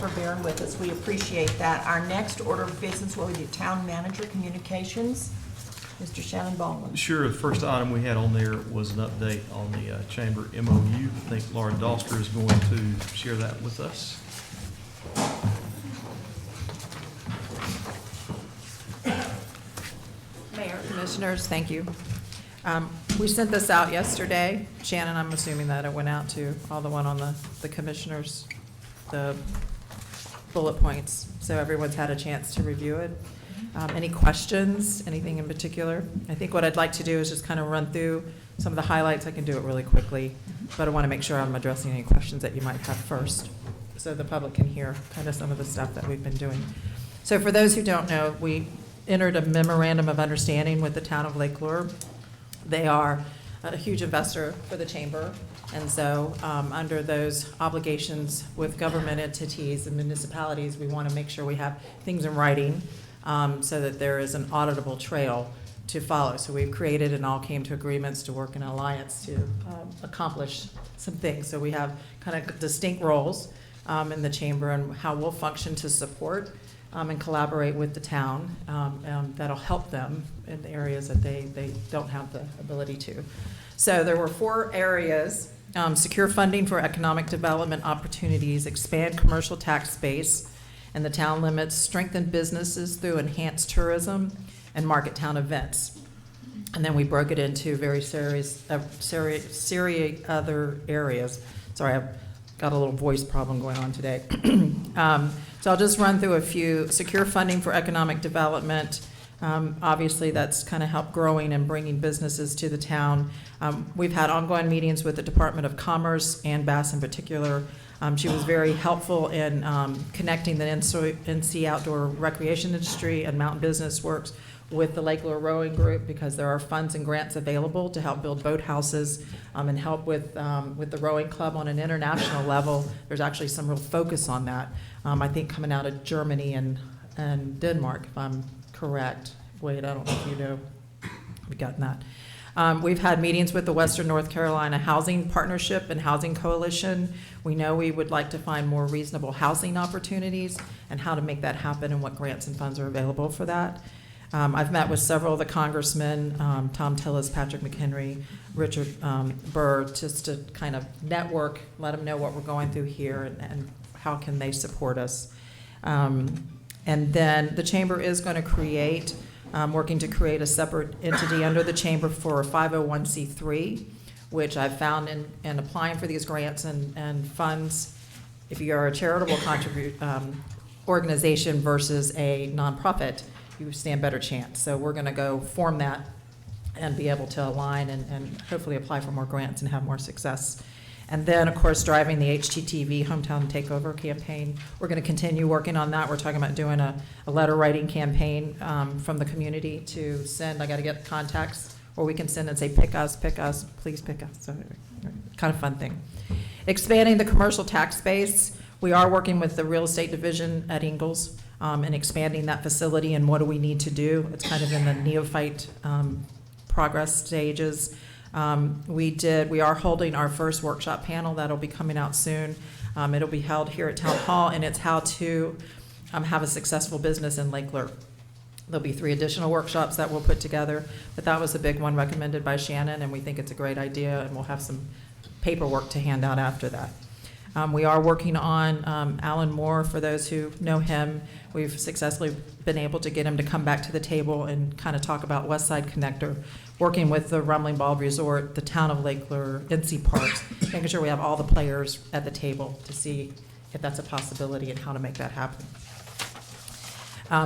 for bearing with us. We appreciate that. Our next order of business will be Town Manager Communications. Mr. Shannon Baldwin. Sure, the first item we had on there was an update on the Chamber MOU. I think Laura Doster is going to share that with us. Mayor, Commissioners, thank you. We sent this out yesterday. Shannon, I'm assuming that it went out to all the one on the commissioners, the bullet points, so everyone's had a chance to review it. Any questions, anything in particular? I think what I'd like to do is just kind of run through some of the highlights. I can do it really quickly, but I want to make sure I'm addressing any questions that you might have first, so the public can hear kind of some of the stuff that we've been doing. So for those who don't know, we entered a memorandum of understanding with the town of Lake Lure. They are a huge investor for the chamber, and so under those obligations with government entities and municipalities, we want to make sure we have things in writing so that there is an auditable trail to follow. So we've created and all came to agreements to work in an alliance to accomplish some things. So we have kind of distinct roles in the chamber and how we'll function to support and collaborate with the town that'll help them in the areas that they don't have the ability to. So there were 4 areas: secure funding for economic development opportunities, expand commercial tax base and the town limits, strengthen businesses through enhanced tourism, and market town events. And then we broke it into very serious other areas. Sorry, I've got a little voice problem going on today. So I'll just run through a few. Secure funding for economic development. Obviously, that's kind of helped growing and bringing businesses to the town. We've had ongoing meetings with the Department of Commerce, Ann Bass in particular. She was very helpful in connecting the NC outdoor recreation industry and Mountain Business Works with the Lake Lure Rowing Group, because there are funds and grants available to help build boathouses and help with the rowing club on an international level. There's actually some real focus on that. I think coming out of Germany and Denmark, if I'm correct. Wade, I don't know if you know. We've gotten that. We've had meetings with the Western North Carolina Housing Partnership and Housing Coalition. We know we would like to find more reasonable housing opportunities and how to make that happen and what grants and funds are available for that. I've met with several of the congressmen, Tom Tillis, Patrick McHenry, Richard Burr, just to kind of network, let them know what we're going through here and how can they support us. And then the chamber is going to create, working to create a separate entity under the chamber for a 501c3, which I've found in applying for these grants and funds, if you are a charitable organization versus a nonprofit, you stand better chance. So we're going to go form that and be able to align and hopefully apply for more grants and have more success. And then, of course, driving the HGTV Hometown Takeover campaign. We're going to continue working on that. We're talking about doing a letter writing campaign from the community to send. I got to get contacts where we can send and say, pick us, please pick us. So kind of fun thing. Expanding the commercial tax base. We are working with the real estate division at Ingalls and expanding that facility and what do we need to do. It's kind of in the neophyte progress stages. We are holding our first workshop panel that'll be coming out soon. It'll be held here at Town Hall, and it's how to have a successful business in Lake Lure. There'll be 3 additional workshops that we'll put together, but that was a big one recommended by Shannon, and we think it's a great idea, and we'll have some paperwork to hand out after that. We are working on Alan Moore. For those who know him, we've successfully been able to get him to come back to the table and kind of talk about West Side Connector, working with the Rumbling Bald Resort, the town of Lake Lure, NC Parks, making sure we have all the players at the table to see if that's a possibility and how to make that happen.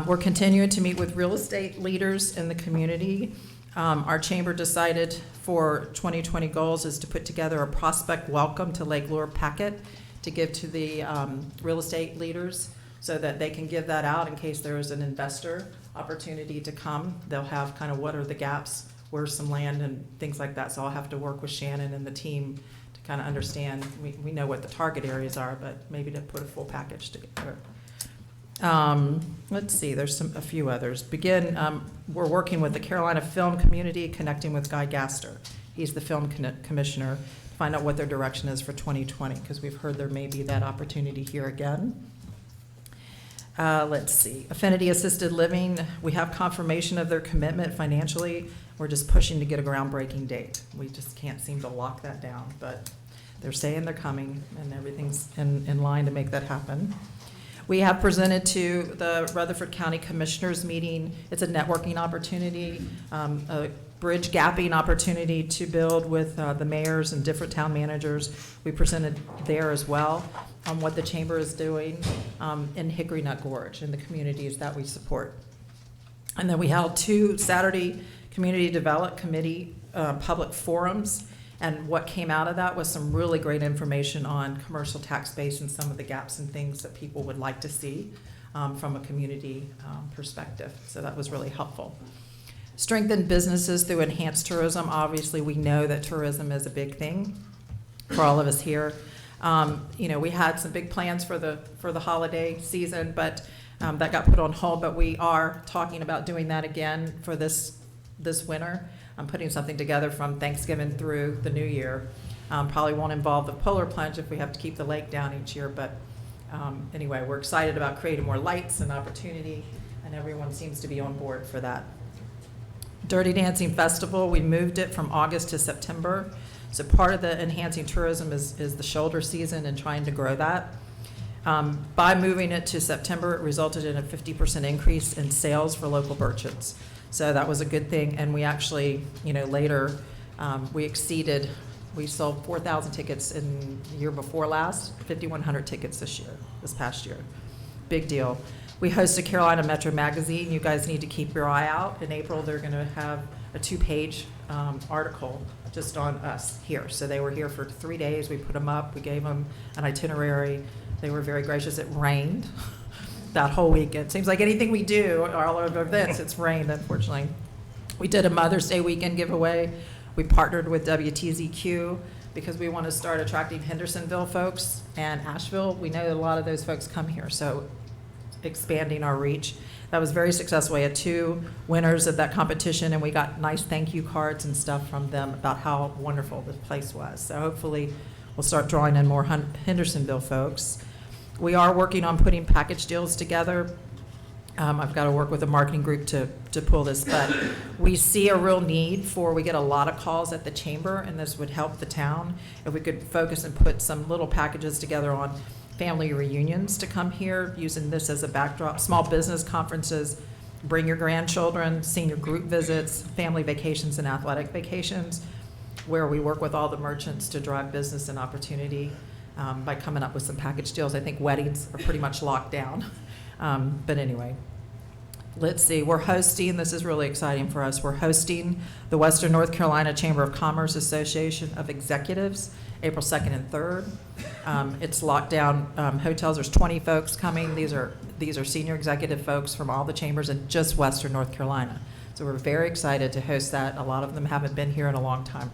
We're continuing to meet with real estate leaders in the community. Our chamber decided for 2020 goals is to put together a prospect welcome to Lake Lure packet to give to the real estate leaders so that they can give that out in case there is an investor opportunity to come. They'll have kind of what are the gaps, where's some land and things like that. So I'll have to work with Shannon and the team to kind of understand. We know what the target areas are, but maybe to put a full package together. Let's see, there's a few others. We're working with the Carolina film community, connecting with Guy Gaster. He's the film commissioner, to find out what their direction is for 2020, because we've heard there may be that opportunity here again. Let's see, Affinity Assisted Living, we have confirmation of their commitment financially. We're just pushing to get a groundbreaking date. We just can't seem to lock that down, but they're saying they're coming, and everything's in line to make that happen. We have presented to the Rutherford County Commissioners meeting. It's a networking opportunity, a bridge gapping opportunity to build with the mayors and different town managers. We presented there as well on what the chamber is doing in Hickory Nut Gorge and the communities that we support. And then we held 2 Saturday Community Development Committee public forums. And what came out of that was some really great information on commercial tax base and some of the gaps and things that people would like to see from a community perspective. So that was really helpful. Strengthen businesses through enhanced tourism. Obviously, we know that tourism is a big thing for all of us here. You know, we had some big plans for the holiday season, but that got put on hold. But we are talking about doing that again for this winter. I'm putting something together from Thanksgiving through the new year. Probably won't involve the polar plunge if we have to keep the lake down each year, but anyway, we're excited about creating more lights and opportunity, and everyone seems to be on board for that. Dirty Dancing Festival, we moved it from August to September. So part of the enhancing tourism is the shoulder season and trying to grow that. By moving it to September, it resulted in a 50% increase in sales for local merchants. So that was a good thing, and we actually, you know, later, we sold 4,000 tickets in the year before last, 5,100 tickets this past year. Big deal. We hosted Carolina Metro Magazine. You guys need to keep your eye out. In April, they're gonna have a 2-page article just on us here. So they were here for 3 days. We put them up, we gave them an itinerary. They were very gracious. It rained that whole weekend. Seems like anything we do, all of our events, it's rained, unfortunately. We did a Mother's Day weekend giveaway. We partnered with WTZQ because we want to start attracting Hendersonville folks and Asheville. We know that a lot of those folks come here, so expanding our reach. That was very successful. We had 2 winners of that competition, and we got nice thank you cards and stuff from them about how wonderful this place was. So hopefully we'll start drawing in more Hendersonville folks. We are working on putting package deals together. I've got to work with a marketing group to pull this, but we see a real need we get a lot of calls at the chamber, and this would help the town if we could focus and put some little packages together on family reunions to come here, using this as a backdrop, small business conferences, bring your grandchildren, senior group visits, family vacations and athletic vacations, where we work with all the merchants to drive business and opportunity by coming up with some package deals. I think weddings are pretty much locked down. But anyway, let's see, we're hosting, this is really exciting for us, we're hosting the Western North Carolina Chamber of Commerce Association of Executives, April 2nd and 3rd. It's locked down hotels, there's 20 folks coming. These are senior executive folks from all the chambers in just Western North Carolina. So we're very excited to host that. A lot of them haven't been here in a long time.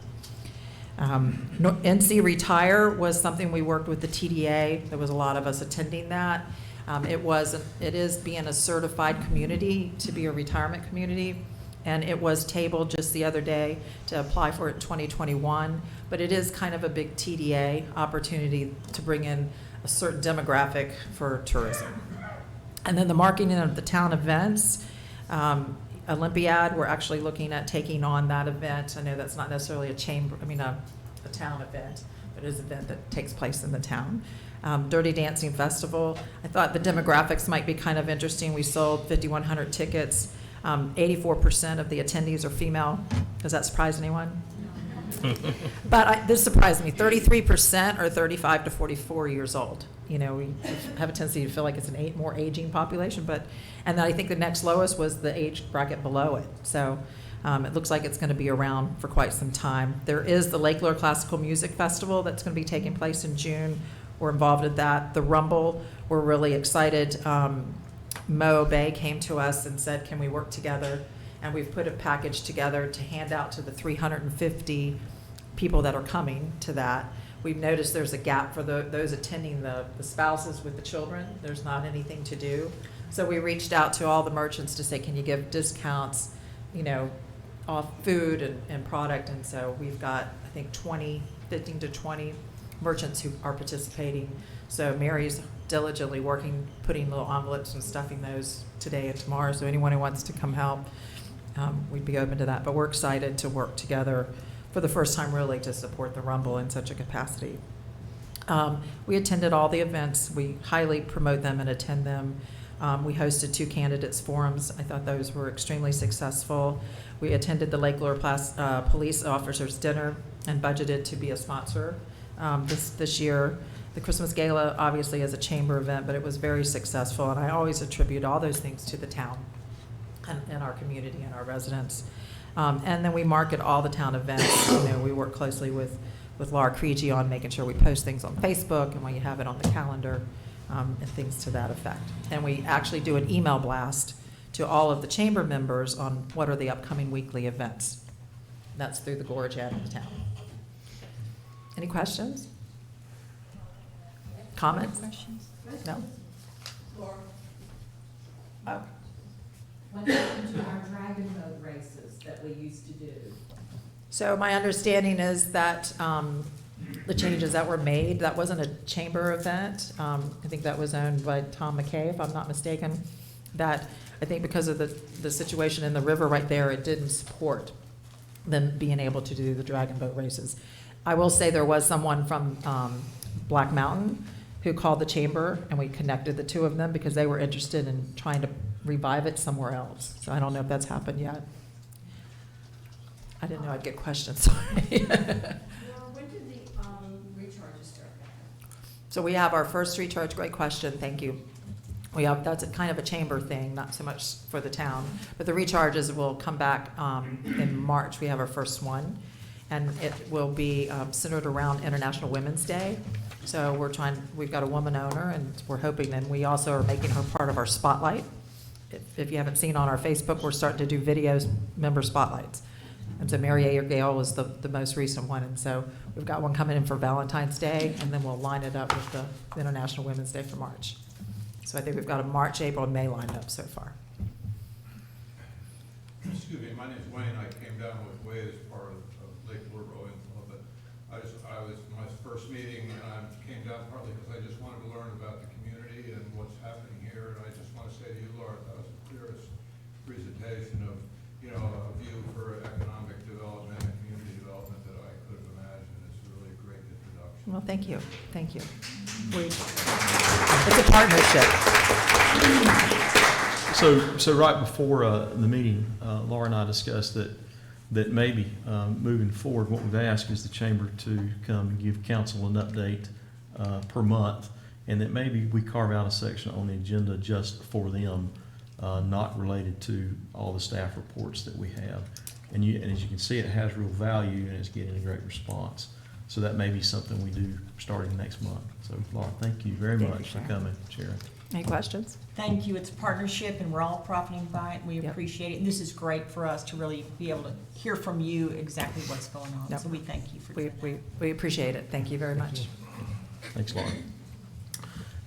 NC Retire was something we worked with the TDA. There was a lot of us attending that. It is being a certified community to be a retirement community, and it was tabled just the other day to apply for it in 2021, but it is kind of a big TDA opportunity to bring in a certain demographic for tourism. And then the marketing of the town events, Olympiad, we're actually looking at taking on that event. I know that's not necessarily a town event, but it is an event that takes place in the town. Dirty Dancing Festival, I thought the demographics might be kind of interesting. We sold 5,100 tickets. 84% of the attendees are female. Does that surprise anyone? But this surprised me. 33% are 35 to 44 years old. You know, we have a tendency to feel like it's an more aging population, and then I think the next lowest was the age bracket below it. So it looks like it's going to be around for quite some time. There is the Lake Lure Classical Music Festival that's going to be taking place in June. We're involved in that. The Rumble, we're really excited. Mo Bay came to us and said, can we work together? And we've put a package together to hand out to the 350 people that are coming to that. We've noticed there's a gap for those attending, the spouses with the children. There's not anything to do. So we reached out to all the merchants to say, can you give discounts, off food and product? And so we've got, I think, 15 to 20 merchants who are participating. So Mary's diligently working, putting little envelopes and stuffing those today and tomorrow. So anyone who wants to come help, we'd be open to that. But we're excited to work together for the first time really to support the Rumble in such a capacity. We attended all the events. We highly promote them and attend them. We hosted 2 candidates forums. I thought those were extremely successful. We attended the Lake Lure Police Officers Dinner and budgeted to be a sponsor this year. The Christmas Gala obviously is a chamber event, but it was very successful, and I always attribute all those things to the town and our community and our residents. And then we market all the town events. We work closely with Laura Creegee on making sure we post things on Facebook and we have it on the calendar and things to that effect. And we actually do an email blast to all of the chamber members on what are the upcoming weekly events. That's through the Gorge ad in the town. Any questions? Comments? No? Oh. What happened to our dragon boat races that we used to do? So my understanding is that the changes that were made, that wasn't a chamber event. I think that was owned by Tom McKay, if I'm not mistaken. That I think because of the situation in the river right there, it didn't support them being able to do the dragon boat races. I will say there was someone from Black Mountain who called the chamber, and we connected the two of them because they were interested in trying to revive it somewhere else. So I don't know if that's happened yet. I didn't know I'd get questions, sorry. Well, when did the recharges start back? So we have our first recharge, great question, thank you. That's a kind of a chamber thing, not so much for the town, but the recharges will come back in March. We have our first one, and it will be centered around International Women's Day. So we've got a woman owner, and we're hoping, and we also are making her part of our spotlight. If you haven't seen on our Facebook, we're starting to do videos, member spotlights. And so Mary Ayer Gale was the most recent one, and so we've got one coming in for Valentine's Day, and then we'll line it up with the International Women's Day for March. So I think we've got a March, April, and May lined up so far. Excuse me, my name's Wayne. I came down with Wade as part of Lake Lure Rowing Club, but I was my first meeting, and I came down partly because I just wanted to learn about the community and what's happening here, and I just want to say to you, Laura, that was the clearest presentation of, a view for economic development and community development that I could have imagined. It's a really great introduction. Well, thank you. It's a partnership. So right before the meeting, Laura and I discussed that maybe moving forward, what we've asked is the chamber to come and give council an update per month, and that maybe we carve out a section on the agenda just for them, not related to all the staff reports that we have. And as you can see, it has real value and it's getting a great response. So that may be something we do starting next month. So Laura, thank you very Thank you, much for Sharon. coming, Sharon. Any questions? Thank you. It's a partnership, and we're all profiting by it. We Yep. appreciate it. And this is great for us to really be able to hear from you exactly what's going on. Yep. So we thank you for doing that. We appreciate it. Thank you very much. Thanks,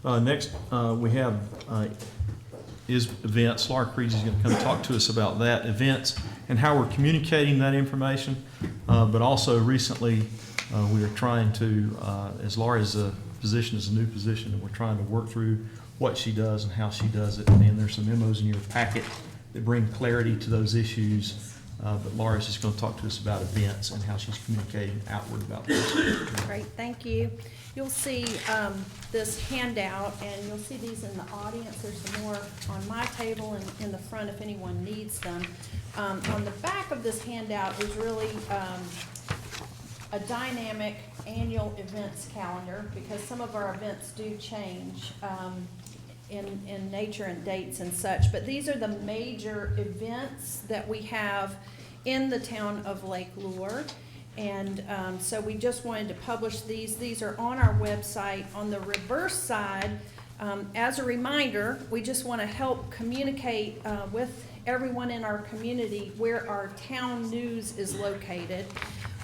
Laura. Next, we have is events. Laura Creed is going to come talk to us about that, events, and how we're communicating that information. But also recently, we are trying to, as Laura's position is a new position, and we're trying to work through what she does and how she does it. And there's some memos in your packet that bring clarity to those issues. But Laura's just going to talk to us about events and how she's communicating outward about those. Great, thank you. You'll see this handout, and you'll see these in the audience. There's some more on my table and in the front if anyone needs them. On the back of this handout is really a dynamic annual events calendar, because some of our events do change in nature and dates and such. But these are the major events that we have in the town of Lake Lure. And so we just wanted to publish these. These are on our website. On the reverse side, as a reminder, we just want to help communicate with everyone in our community where our town news is located.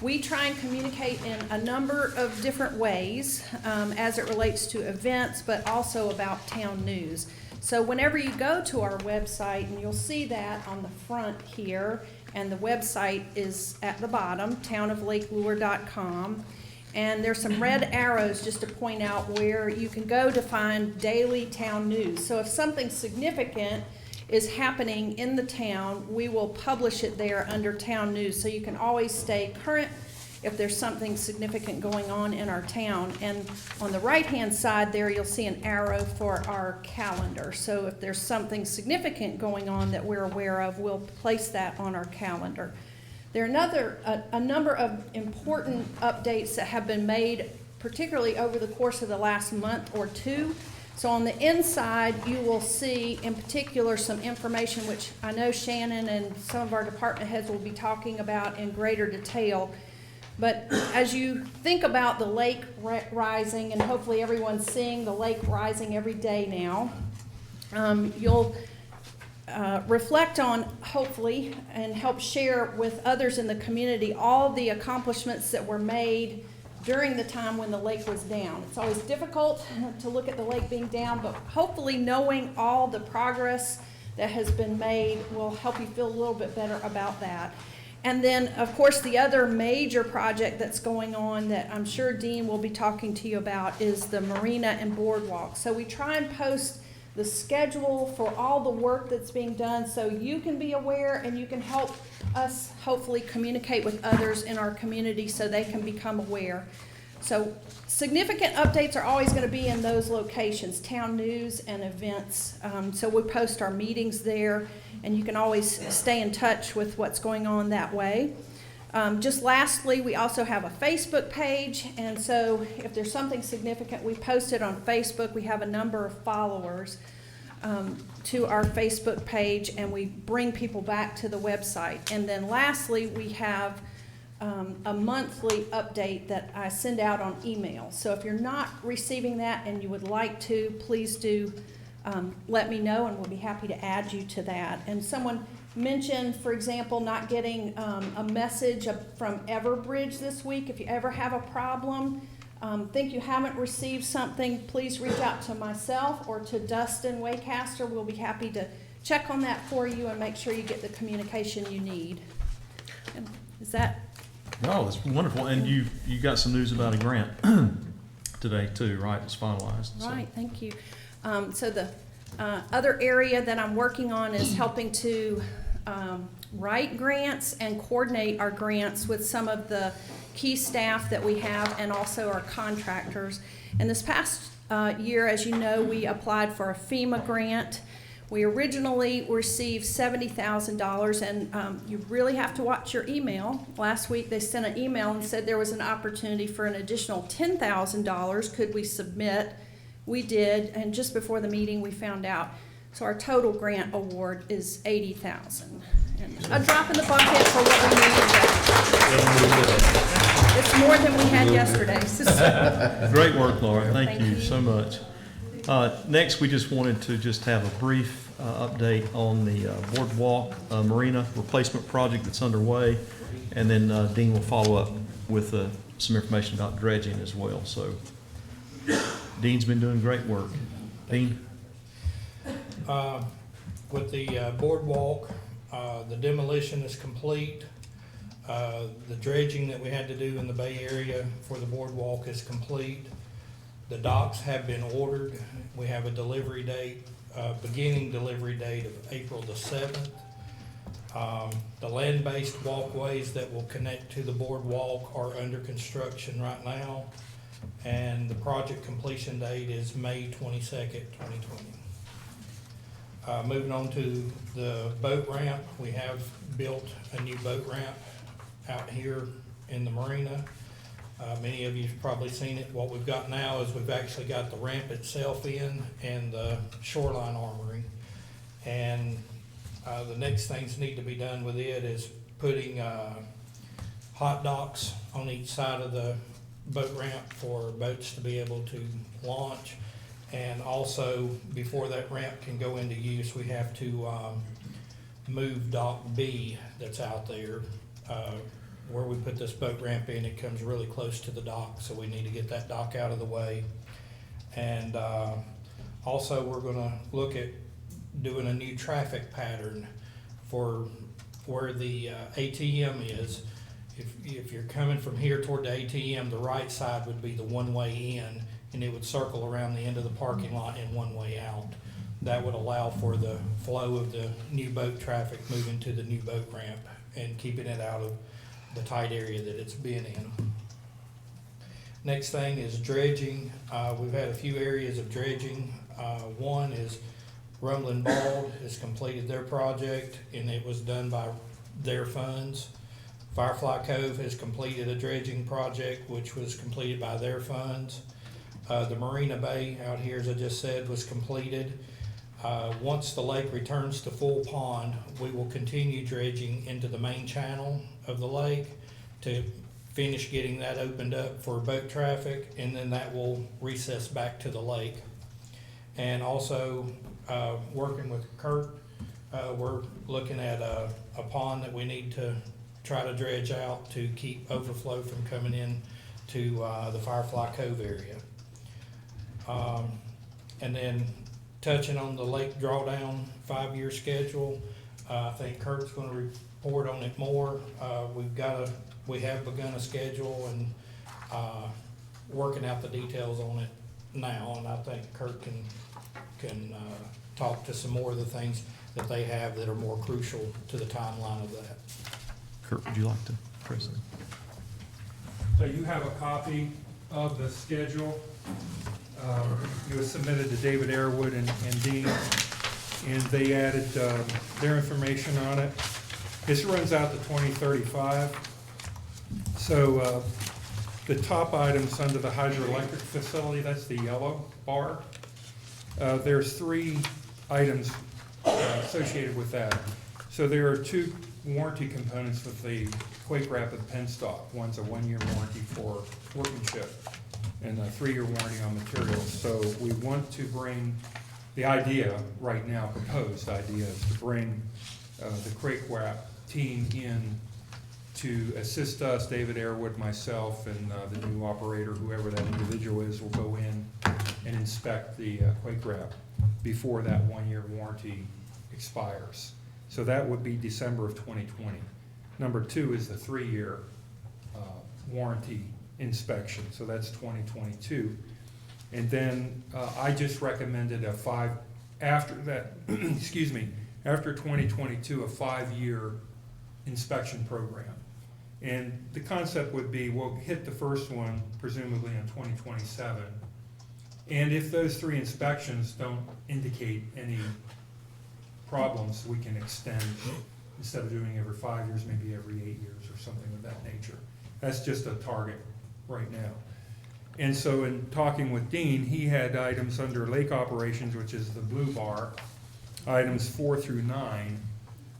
We try and communicate in a number of different ways as it relates to events, but also about town news. So whenever you go to our website, and you'll see that on the front here, and the website is at the bottom, townoflakelure.com. And there's some red arrows just to point out where you can go to find daily town news. So if something significant is happening in the town, we will publish it there under town news. So you can always stay current if there's something significant going on in our town. And on the right-hand side there, you'll see an arrow for our calendar. So if there's something significant going on that we're aware of, we'll place that on our calendar. There are a number of important updates that have been made, particularly over the course of the last month or two. So on the inside, you will see in particular some information which I know Shannon and some of our department heads will be talking about in greater detail. But as you think about the lake rising, and hopefully everyone's seeing the lake rising every day now, you'll reflect on, hopefully, and help share with others in the community all the accomplishments that were made during the time when the lake was down. It's always difficult to look at the lake being down, but hopefully knowing all the progress that has been made will help you feel a little bit better about that. And then, of course, the other major project that's going on that I'm sure Dean will be talking to you about is the marina and boardwalk. So we try and post the schedule for all the work that's being done so you can be aware and you can help us hopefully communicate with others in our community so they can become aware. So significant updates are always going to be in those locations, town news and events. So we post our meetings there and you can always stay in touch with what's going on that way. Just lastly, we also have a Facebook page, and so if there's something significant, we post it on Facebook. We have a number of followers to our Facebook page, and we bring people back to the website. And then lastly, we have a monthly update that I send out on email. So if you're not receiving that and you would like to, please do let me know, and we'll be happy to add you to that. And someone mentioned, for example, not getting a message from Everbridge this week. If you ever have a problem, think you haven't received something, please reach out to myself or to Dustin Waycaster. We'll be happy to check on that for you and make sure you get the communication you need. And is that? No, that's wonderful. And you got some news about a grant today too, right? It's finalized. Right, thank you. So the other area that I'm working on is helping to write grants and coordinate our grants with some of the key staff that we have and also our contractors. And this past year, as you know, we applied for a FEMA grant. We originally received $70,000, and you really have to watch your email. Last week they sent an email and said there was an opportunity for an additional $10,000. Could we submit? We did, and just before the meeting we found out. So our total grant award is $80,000. And a drop in the bucket for what we needed. It's more than we had yesterday. Great work, Laura. Thank you you. so much. Next, we just wanted to just have a brief update on the Boardwalk Marina replacement project that's underway, and then Dean will follow up with some information about dredging as well. So Dean's been doing great work. Dean? With the boardwalk, the demolition is complete. The dredging that we had to do in the Bay Area for the boardwalk is complete. The docks have been ordered. We have a delivery date, beginning delivery date of April the 7th. The land-based walkways that will connect to the boardwalk are under construction right now, and the project completion date is May 22nd, 2020. Moving on to the boat ramp, we have built a new boat ramp out here in the marina. Many of you have probably seen it. What we've got now is we've actually got the ramp itself in and the shoreline armory. And the next things need to be done with it is putting hot docks on each side of the boat ramp for boats to be able to launch. And also, before that ramp can go into use, we have to move dock B that's out there. Where we put this boat ramp in, it comes really close to the dock, so we need to get that dock out of the way. And also, we're gonna look at doing a new traffic pattern for where the ATM is. if you're coming from here toward the ATM, the right side would be the one-way in, and it would circle around the end of the parking lot and one way out. That would allow for the flow of the new boat traffic moving to the new boat ramp and keeping it out of the tight area that it's been in. Next thing is dredging. We've had a few areas of dredging. One is Rumbling Bald has completed their project, and it was done by their funds. Firefly Cove has completed a dredging project, which was completed by their funds. The Marina Bay out here, as I just said, was completed. Once the lake returns to full pond, we will continue dredging into the main channel of the lake to finish getting that opened up for boat traffic, and then that will recess back to the lake. And also, working with Kurt, we're looking at a pond that we need to try to dredge out to keep overflow from coming in to the Firefly Cove area. And then touching on the lake drawdown 5-year schedule, I think Kurt's gonna report on it more. We have begun a schedule and working out the details on it now, and I think Kurt can talk to some more of the things that they have that are more crucial to the timeline of that. Kurt, would you like to present? So you have a copy of the schedule. It was submitted to David Airwood and Dean, and they added their information on it. This runs out to 2035. So the top items under the hydroelectric facility, that's the yellow bar. There's 3 items associated with that. So there are 2 warranty components with the Quake Rapid penstock. One's a 1-year warranty for workmanship and a 3-year warranty on materials. So we want to bring, the idea right now, proposed idea, is to bring the Quake Rap team in to assist us. David Airwood, myself, and the new operator, whoever that individual is, will go in and inspect the Quake Rap before that 1-year warranty expires. So that would be December of 2020. Number 2 is the 3-year warranty inspection, so that's 2022. And then I just recommended after that, excuse me, after 2022, a 5-year inspection program. And the concept would be, we'll hit the first one presumably in 2027. And if those 3 inspections don't indicate any problems, we can extend, instead of doing every 5 years, maybe every 8 years or something of that nature. That's just a target right now. And so in talking with Dean, he had items under lake operations, which is the blue bar, items 4 through 9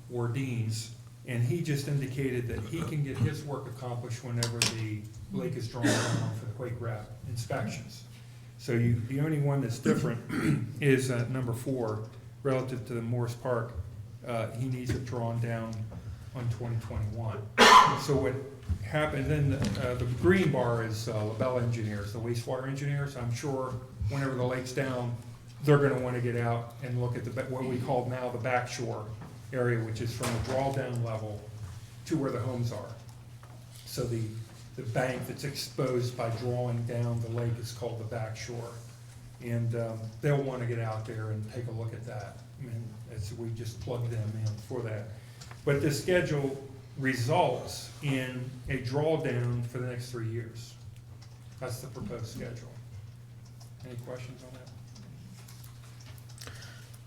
were Dean's, and he just indicated that he can get his work accomplished whenever the lake is drawn down for the Quake Rap inspections. So the only one that's different is number 4, relative to the Morris Park. He needs it drawn down on 2021. So what happened, then the green bar is LaBelle engineers, the wastewater engineers. I'm sure whenever the lake's down, they're gonna wanna get out and look at what we call now the backshore area, which is from the drawdown level to where the homes are. So the bank that's exposed by drawing down the lake is called the backshore. And they'll wanna get out there and take a look at that. I mean, we just plug them in for that. But the schedule results in a drawdown for the next 3 years. That's the proposed schedule. Any questions on that?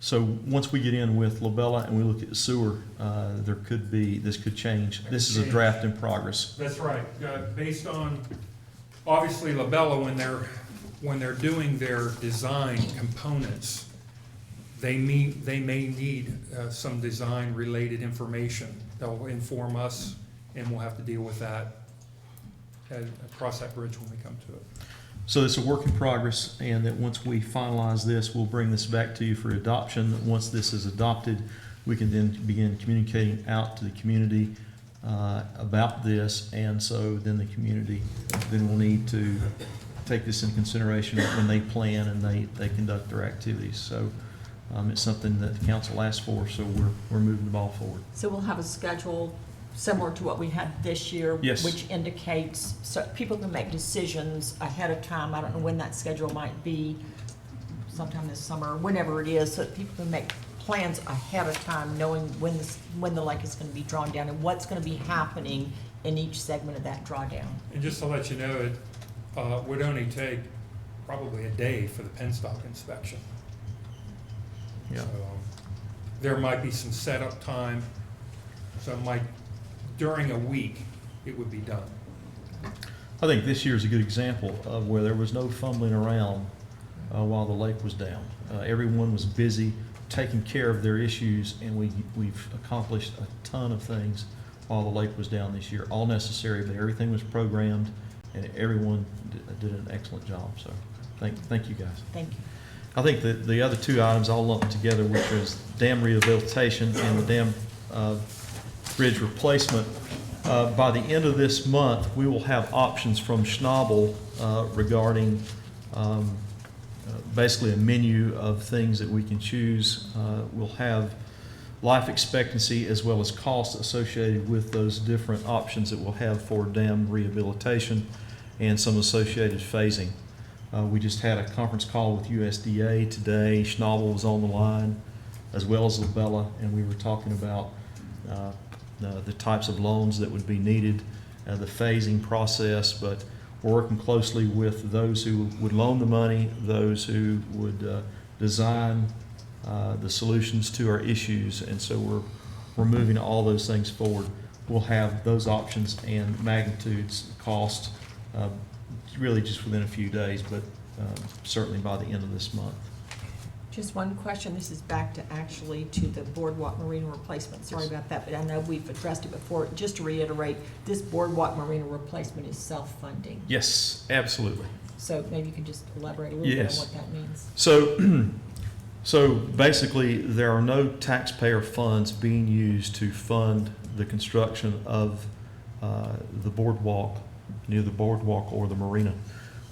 So once we get in with Labella and we look at sewer, this could change. This is a draft in progress. That's right. Based on, obviously, Labella, when they're doing their design components, they may need some design-related information. They'll inform us, and we'll have to deal with that, cross that bridge when we come to it. So it's a work in progress, and that once we finalize this, we'll bring this back to you for adoption. Once this is adopted, we can then begin communicating out to the community about this, and so then the community then will need to take this into consideration when they plan and they conduct their activities. So it's something that the council asked for, so we're moving the ball forward. So we'll have a schedule similar to what we had this year. Yes. Which indicates, so people can make decisions ahead of time. I don't know when that schedule might be, sometime this summer, whenever it is, so that people can make plans ahead of time, knowing when the lake is gonna be drawn down and what's gonna be happening in each segment of that drawdown. And just to let you know, it would only take probably a day for the penstock inspection. Yeah. So, there might be some setup time, so it might, during a week, it would be done. I think this year is a good example of where there was no fumbling around while the lake was down. Everyone was busy taking care of their issues, and we've accomplished a ton of things while the lake was down this year. All necessary, but everything was programmed, and everyone did an excellent job. So thank you guys. Thank you. I think that the other two items I'll lump together, which is dam rehabilitation and the dam bridge replacement. By the end of this month, we will have options from Schnabel regarding basically a menu of things that we can choose. We'll have life expectancy as well as cost associated with those different options that we'll have for dam rehabilitation and some associated phasing. We just had a conference call with USDA today. Schnabel was on the line, as well as Labella, and we were talking about the types of loans that would be needed, the phasing process, but we're working closely with those who would loan the money, those who would design the solutions to our issues, and so we're moving all those things forward. We'll have those options and magnitudes, cost, really just within a few days, but certainly by the end of this month. Just one question, this is back to actually to the boardwalk marina replacement, sorry about that, but I know we've addressed it before. Just to reiterate, this boardwalk marina replacement is self-funding. Yes, absolutely. So maybe you can just elaborate a little bit on Yes. what that means. So basically, there are no taxpayer funds being used to fund the construction of the boardwalk, near the boardwalk or the marina.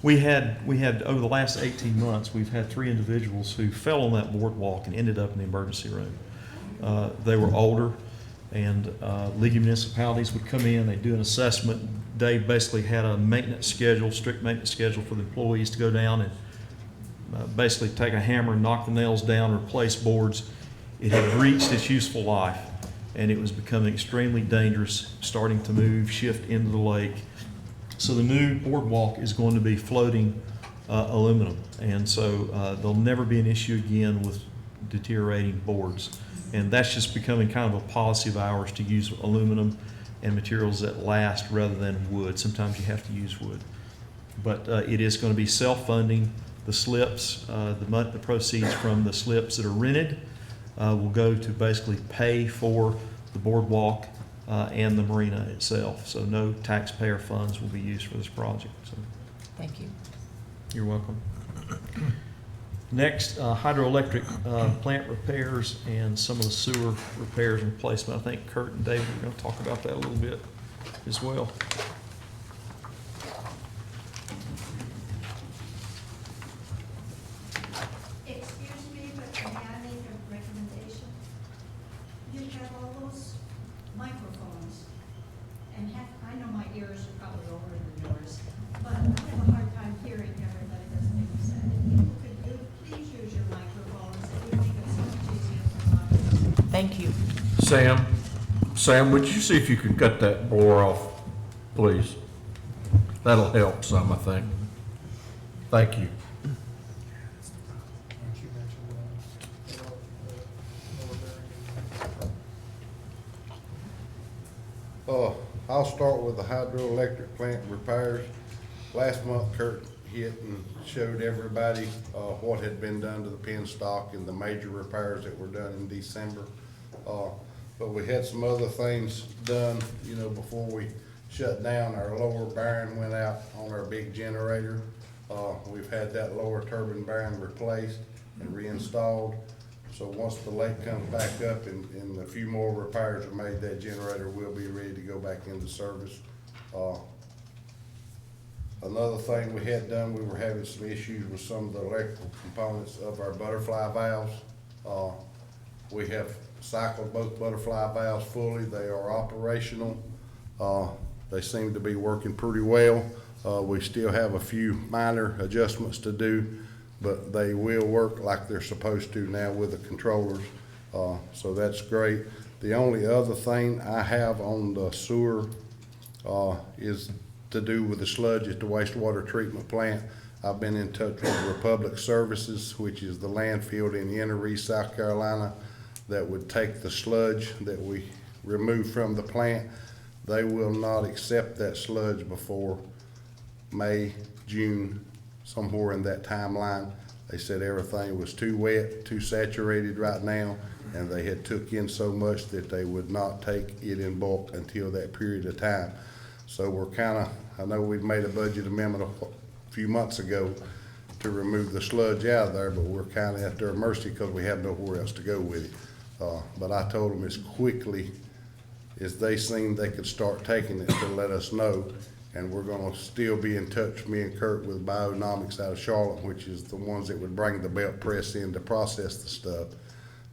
We had over the last 18 months, we've had 3 individuals who fell on that boardwalk and ended up in the emergency room. They were older, and League of Municipalities would come in, they'd do an assessment. Dave basically had a maintenance schedule, strict maintenance schedule for the employees to go down and basically take a hammer and knock the nails down, replace boards. It had reached its useful life, and it was becoming extremely dangerous, starting to move, shift into the lake. So the new boardwalk is going to be floating aluminum, and so there'll never be an issue again with deteriorating boards. And that's just becoming kind of a policy of ours to use aluminum and materials that last rather than wood. Sometimes you have to use wood. But it is going to be self-funding. The slips, the proceeds from the slips that are rented will go to basically pay for the boardwalk and the marina itself. So no taxpayer funds will be used for this project. So Thank you. you're welcome. Next, hydroelectric plant repairs and some of the sewer repairs and replacement. I think Kurt and David are going to talk about that a little bit as well. Excuse me, but may I make a recommendation? You have all those microphones, and I know my ears are probably over than yours, but I have a hard time hearing everybody that's being said. If you could please use your microphones, it would make it so much easier for others. Thank you. Sam, would you see if you could cut that blower off, please? That'll help some, I think. Thank you. I'll start with the hydroelectric plant repairs. Last month Kurt hit and showed everybody what had been done to the penstock and the major repairs that were done in December. But we had some other things done, you know, before we shut down. Our lower bearing went out on our big generator. We've had that lower turbine bearing replaced and reinstalled. So once the lake comes back up and a few more repairs are made, that generator will be ready to go back into service. Another thing we had done, we were having some issues with some of the electrical components of our butterfly valves. We have cycled both butterfly valves fully. They are operational. They seem to be working pretty well. We still have a few minor adjustments to do, but they will work like they're supposed to now with the controllers. So that's great. The only other thing I have on the sewer is to do with the sludge at the wastewater treatment plant. I've been in touch with Republic Services, which is the landfill in Inner East, South Carolina, that would take the sludge that we remove from the plant. They will not accept that sludge before May, June, somewhere in that timeline. They said everything was too wet, too saturated right now, and they had took in so much that they would not take it in bulk until that period of time. So we're I know we've made a budget amendment a few months ago to remove the sludge out of there, but we're kind of at their mercy because we have nowhere else to go with it. But I told them as quickly as they seen they could start taking it to let us know. And we're gonna still be in touch, me and Kurt, with Bionomics out of Charlotte, which is the ones that would bring the belt press in to process the stuff.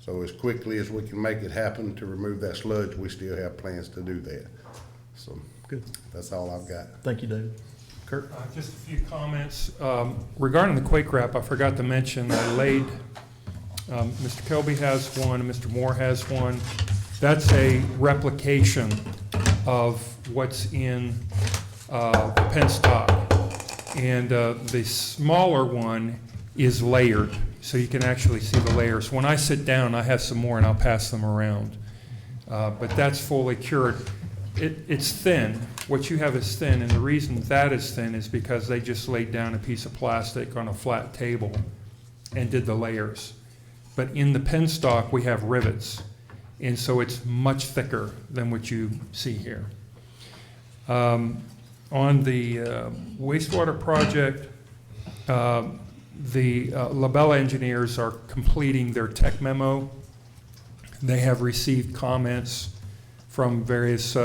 So as quickly as we can make it happen to remove that sludge, we still have plans to do that. So Good. That's all I've got. Thank you, David. Kurt? Just a few comments. Regarding the quake wrap, I forgot to mention, I laid, Mr. Kelby has one, and Mr. Moore has one. That's a replication of what's in the penstock. And the smaller one is layered, so you can actually see the layers. When I sit down, I have some more and I'll pass them around. But that's fully cured. It's thin. What you have is thin, and the reason that is thin is because they just laid down a piece of plastic on a flat table and did the layers. But in the penstock, we have rivets, and so it's much thicker than what you see here. On the wastewater project, the Labella engineers are completing their tech memo. They have received comments from various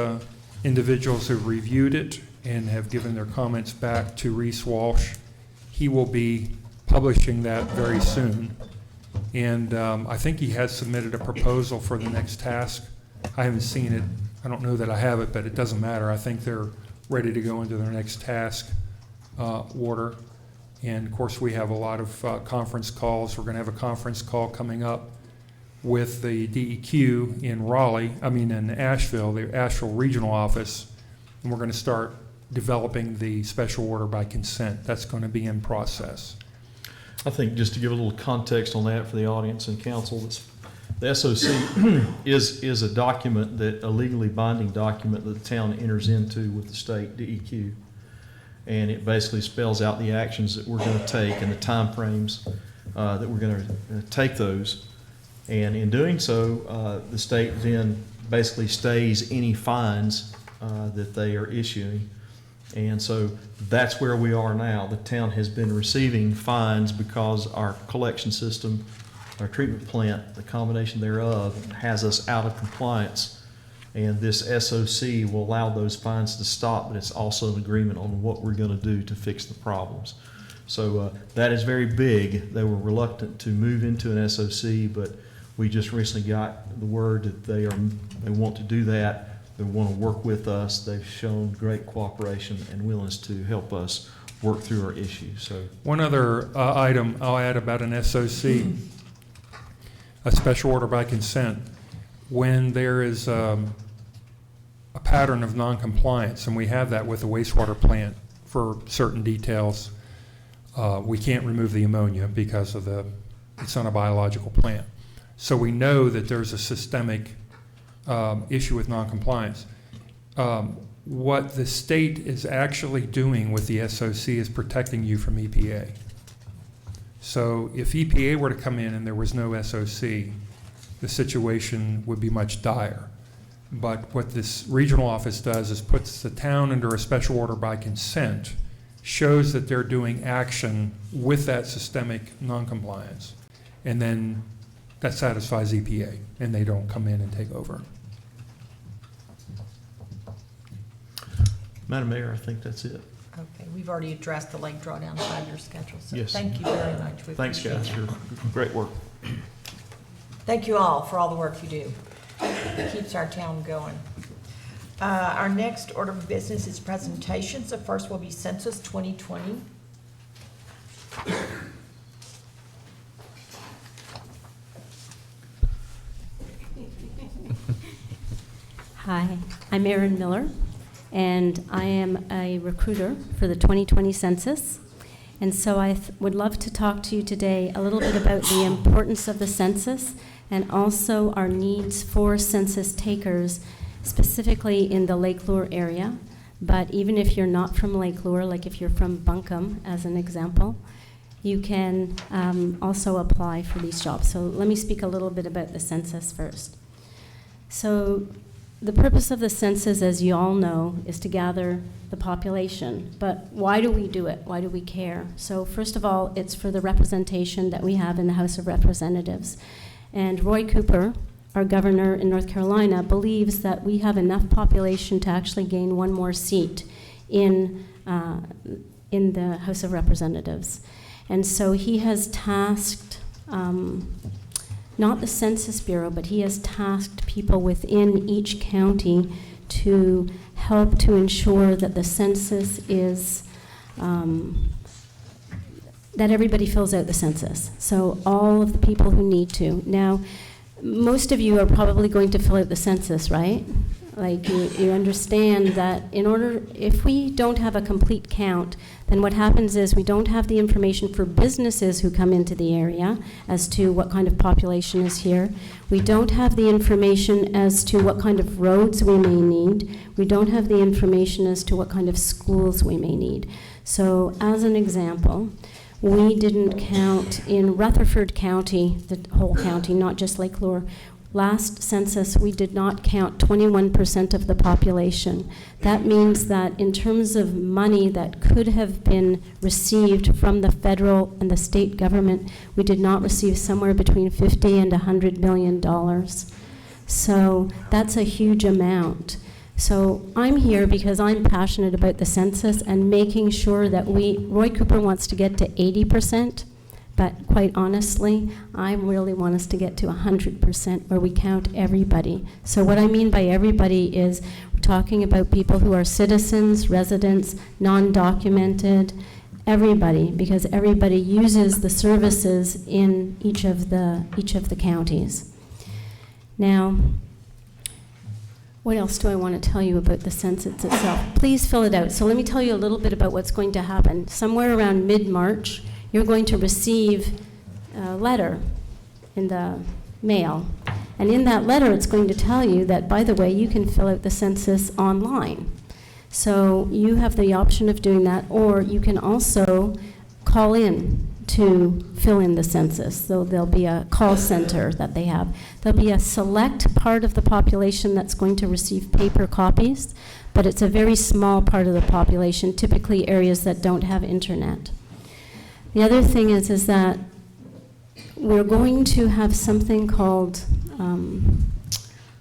individuals who reviewed it and have given their comments back to Reese Walsh. He will be publishing that very soon. And I think he has submitted a proposal for the next task. I haven't seen it. I don't know that I have it, but it doesn't matter. I think they're ready to go into their next task order. And of course, we have a lot of conference calls. We're going to have a conference call coming up with the DEQ in Asheville, the Asheville regional office, and we're going to start developing the special order by consent. That's going to be in process. I think just to give a little context on that for the audience and council, the SOC is a document, a legally binding document that the town enters into with the state DEQ. And it basically spells out the actions that we're going to take and the timeframes that we're going to take those. And in doing so, the state then basically stays any fines that they are issuing. And so that's where we are now. The town has been receiving fines because our collection system, our treatment plant, the combination thereof, has us out of compliance. And this SOC will allow those fines to stop, but it's also an agreement on what we're going to do to fix the problems. So that is very big. They were reluctant to move into an SOC, but we just recently got the word that they want to do that. They want to work with us. They've shown great cooperation and willingness to help us work through our issues. So one other item I'll add about an SOC, a special order by consent. When there is a pattern of noncompliance, and we have that with the wastewater plant for certain details, we can't remove the ammonia because of it's not a biological plant. So we know that there's a systemic issue with noncompliance. What the state is actually doing with the SOC is protecting you from EPA. So if EPA were to come in and there was no SOC, the situation would be much dire. But what this regional office does is puts the town under a special order by consent, shows that they're doing action with that systemic noncompliance, and then that satisfies EPA, and they don't come in and take over. Madam Mayor, I think that's it. Okay, we've already addressed the Lake Drawdown 5-year schedule, so Yes. thank you very much. We Thanks, appreciate guys, it. for great work. Thank you all for all the work you do. It keeps our town going. Our next order of business is presentations. The first will be Census 2020. Hi, I'm Erin Miller, and I am a recruiter for the 2020 census. And so I would love to talk to you today a little bit about the importance of the census and also our needs for census takers, specifically in the Lake Lure area. But even if you're not from Lake Lure, like if you're from Buncombe, as an example, you can also apply for these jobs. So let me speak a little bit about the census first. So the purpose of the census, as you all know, is to gather the population. But why do we do it? Why do we care? So first of all, it's for the representation that we have in the House of Representatives. And Roy Cooper, our governor in North Carolina, believes that we have enough population to actually gain one more seat in the House of Representatives. And so he has tasked not the Census Bureau, but he has tasked people within each county to help to ensure that the census is, that everybody fills out the census. So all of the people who need to. Now, most of you are probably going to fill out the census, right? Like you understand that if we don't have a complete count, then what happens is we don't have the information for businesses who come into the area as to what kind of population is here. We don't have the information as to what kind of roads we may need. We don't have the information as to what kind of schools we may need. So as an example, we didn't count in Rutherford County, the whole county, not just Lake Lure. Last census, we did not count 21% of the population. That means that in terms of money that could have been received from the federal and the state government, we did not receive somewhere between $50 and $100 million. So that's a huge amount. So I'm here because I'm passionate about the census and making sure that Roy Cooper wants to get to 80%. But quite honestly, I really want us to get to 100% where we count everybody. So what I mean by everybody is we're talking about people who are citizens, residents, non-documented, everybody, because everybody uses the services in each of the counties. Now, what else do I want to tell you about the census itself? Please fill it out. So let me tell you a little bit about what's going to happen. Somewhere around mid-March, you're going to receive a letter in the mail. And in that letter, it's going to tell you that, by the way, you can fill out the census online. So you have the option of doing that, or you can also call in to fill in the census. So there'll be a call center that they have. There'll be a select part of the population that's going to receive paper copies, but it's a very small part of the population, typically areas that don't have internet. The other thing is that we're going to have something called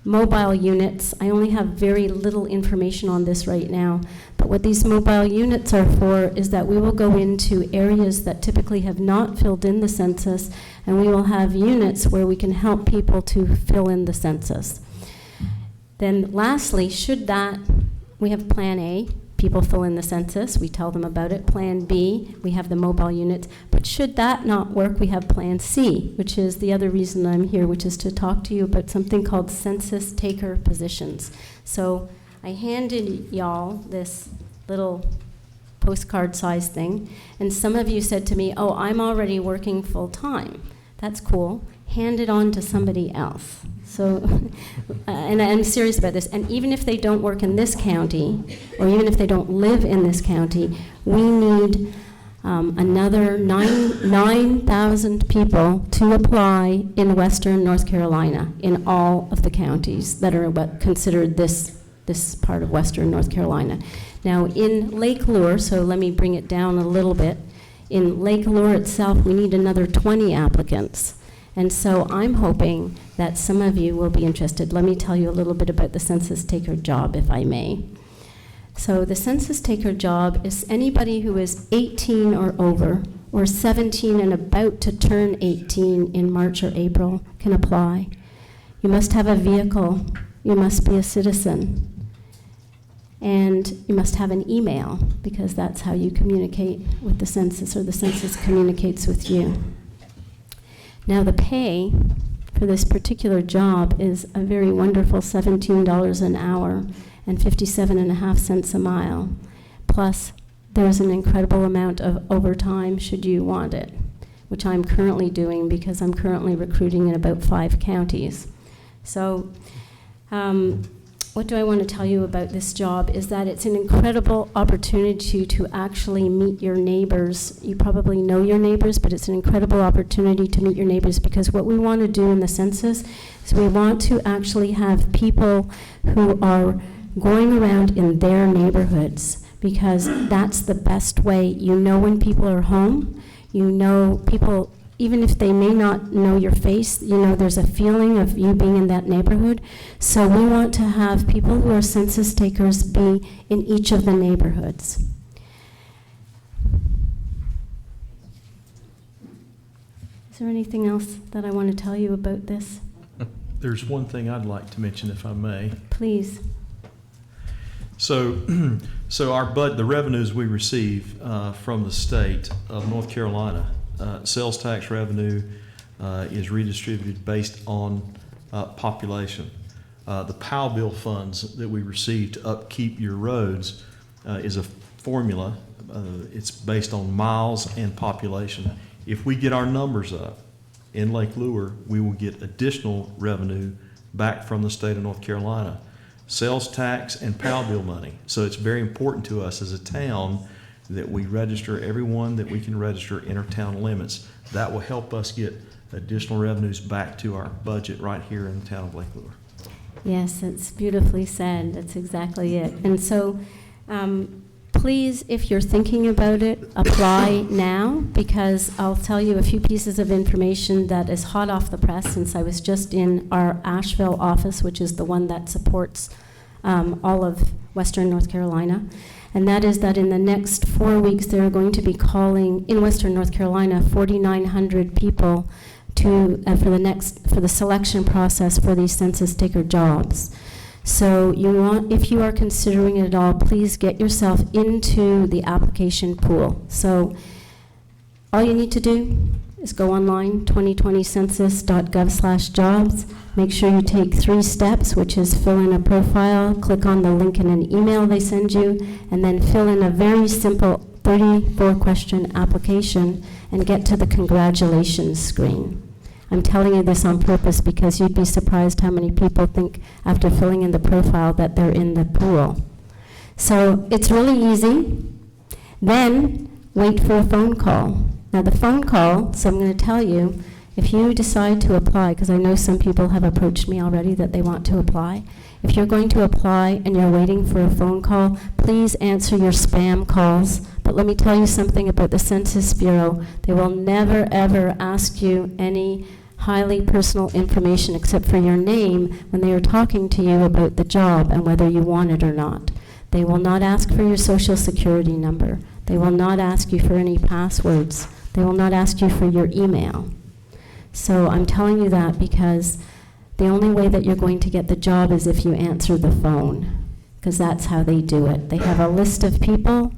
mobile units. I only have very little information on this right now, but what these mobile units are for is that we will go into areas that typically have not filled in the census, and we will have units where we can help people to fill in the census. Then lastly, we have Plan A. People fill in the census, we tell them about it. Plan B, we have the mobile units. But should that not work, we have Plan C, which is the other reason I'm here, which is to talk to you about something called census taker positions. So I handed y'all this little postcard size thing, and some of you said to me, oh, I'm already working full time. That's cool. Hand it on to somebody else. So, and I'm serious about this, and even if they don't work in this county, or even if they don't live in this county, we need another 9,000 people to apply in western North Carolina, in all of the counties that are considered this part of western North Carolina. Now, in Lake Lure, so let me bring it down a little bit, in Lake Lure itself, we need another 20 applicants. And so I'm hoping that some of you will be interested. Let me tell you a little bit about the census taker job, if I may. So the census taker job is anybody who is 18 or over or 17 and about to turn 18 in March or April can apply. You must have a vehicle. You must be a citizen. And you must have an email, because that's how you communicate with the census, or the census communicates with you. Now, the pay for this particular job is a very wonderful $17 an hour and 57.5 cents a mile. Plus, there's an incredible amount of overtime should you want it, which I'm currently doing because I'm currently recruiting in about 5 counties. So, what do I want to tell you about this job is that it's an incredible opportunity to actually meet your neighbors. You probably know your neighbors, but it's an incredible opportunity to meet your neighbors, because what we want to do in the census is we want to actually have people who are going around in their neighborhoods, because that's the best way. You know when people are home. You know people, even if they may not know your face, you know there's a feeling of you being in that neighborhood. So we want to have people who are census takers be in each of the neighborhoods. Is there anything else that I want to tell you about this? There's one thing I'd like to mention, if I may. Please. So, the revenues we receive from the state of North Carolina, sales tax revenue is redistributed based on population. The POW bill funds that we receive to upkeep your roads is a formula. It's based on miles and population. If we get our numbers up in Lake Lure, we will get additional revenue back from the state of North Carolina. Sales tax and POW bill money. So it's very important to us as a town that we register everyone that we can register in our town limits. That will help us get additional revenues back to our budget right here in the town of Lake Lure. Yes, it's beautifully said. That's exactly it. And so, please, if you're thinking about it, apply now, because I'll tell you a few pieces of information that is hot off the press, since I was just in our Asheville office, which is the one that supports all of Western North Carolina. And that is that in the next 4 weeks, they're going to be calling, in Western North Carolina, 4,900 people to for the selection process for these census taker jobs. So if you are considering it at all, please get yourself into the application pool. So all you need to do is go online, 2020census.gov/jobs. Make sure you take 3 steps, which is fill in a profile, click on the link in an email they send you, and then fill in a very simple 34-question application and get to the congratulations screen. I'm telling you this on purpose because you'd be surprised how many people think after filling in the profile that they're in the pool. So it's really easy. Then wait for a phone call. Now the phone call, so I'm going to tell you, if you decide to apply, because I know some people have approached me already that they want to apply. If you're going to apply and you're waiting for a phone call, please answer your spam calls. But let me tell you something about the Census Bureau. They will never, ever ask you any highly personal information except for your name when they are talking to you about the job and whether you want it or not. They will not ask for your social security number. They will not ask you for any passwords. They will not ask you for your email. So I'm telling you that because the only way that you're going to get the job is if you answer the phone, because that's how they do it. They have a list of people,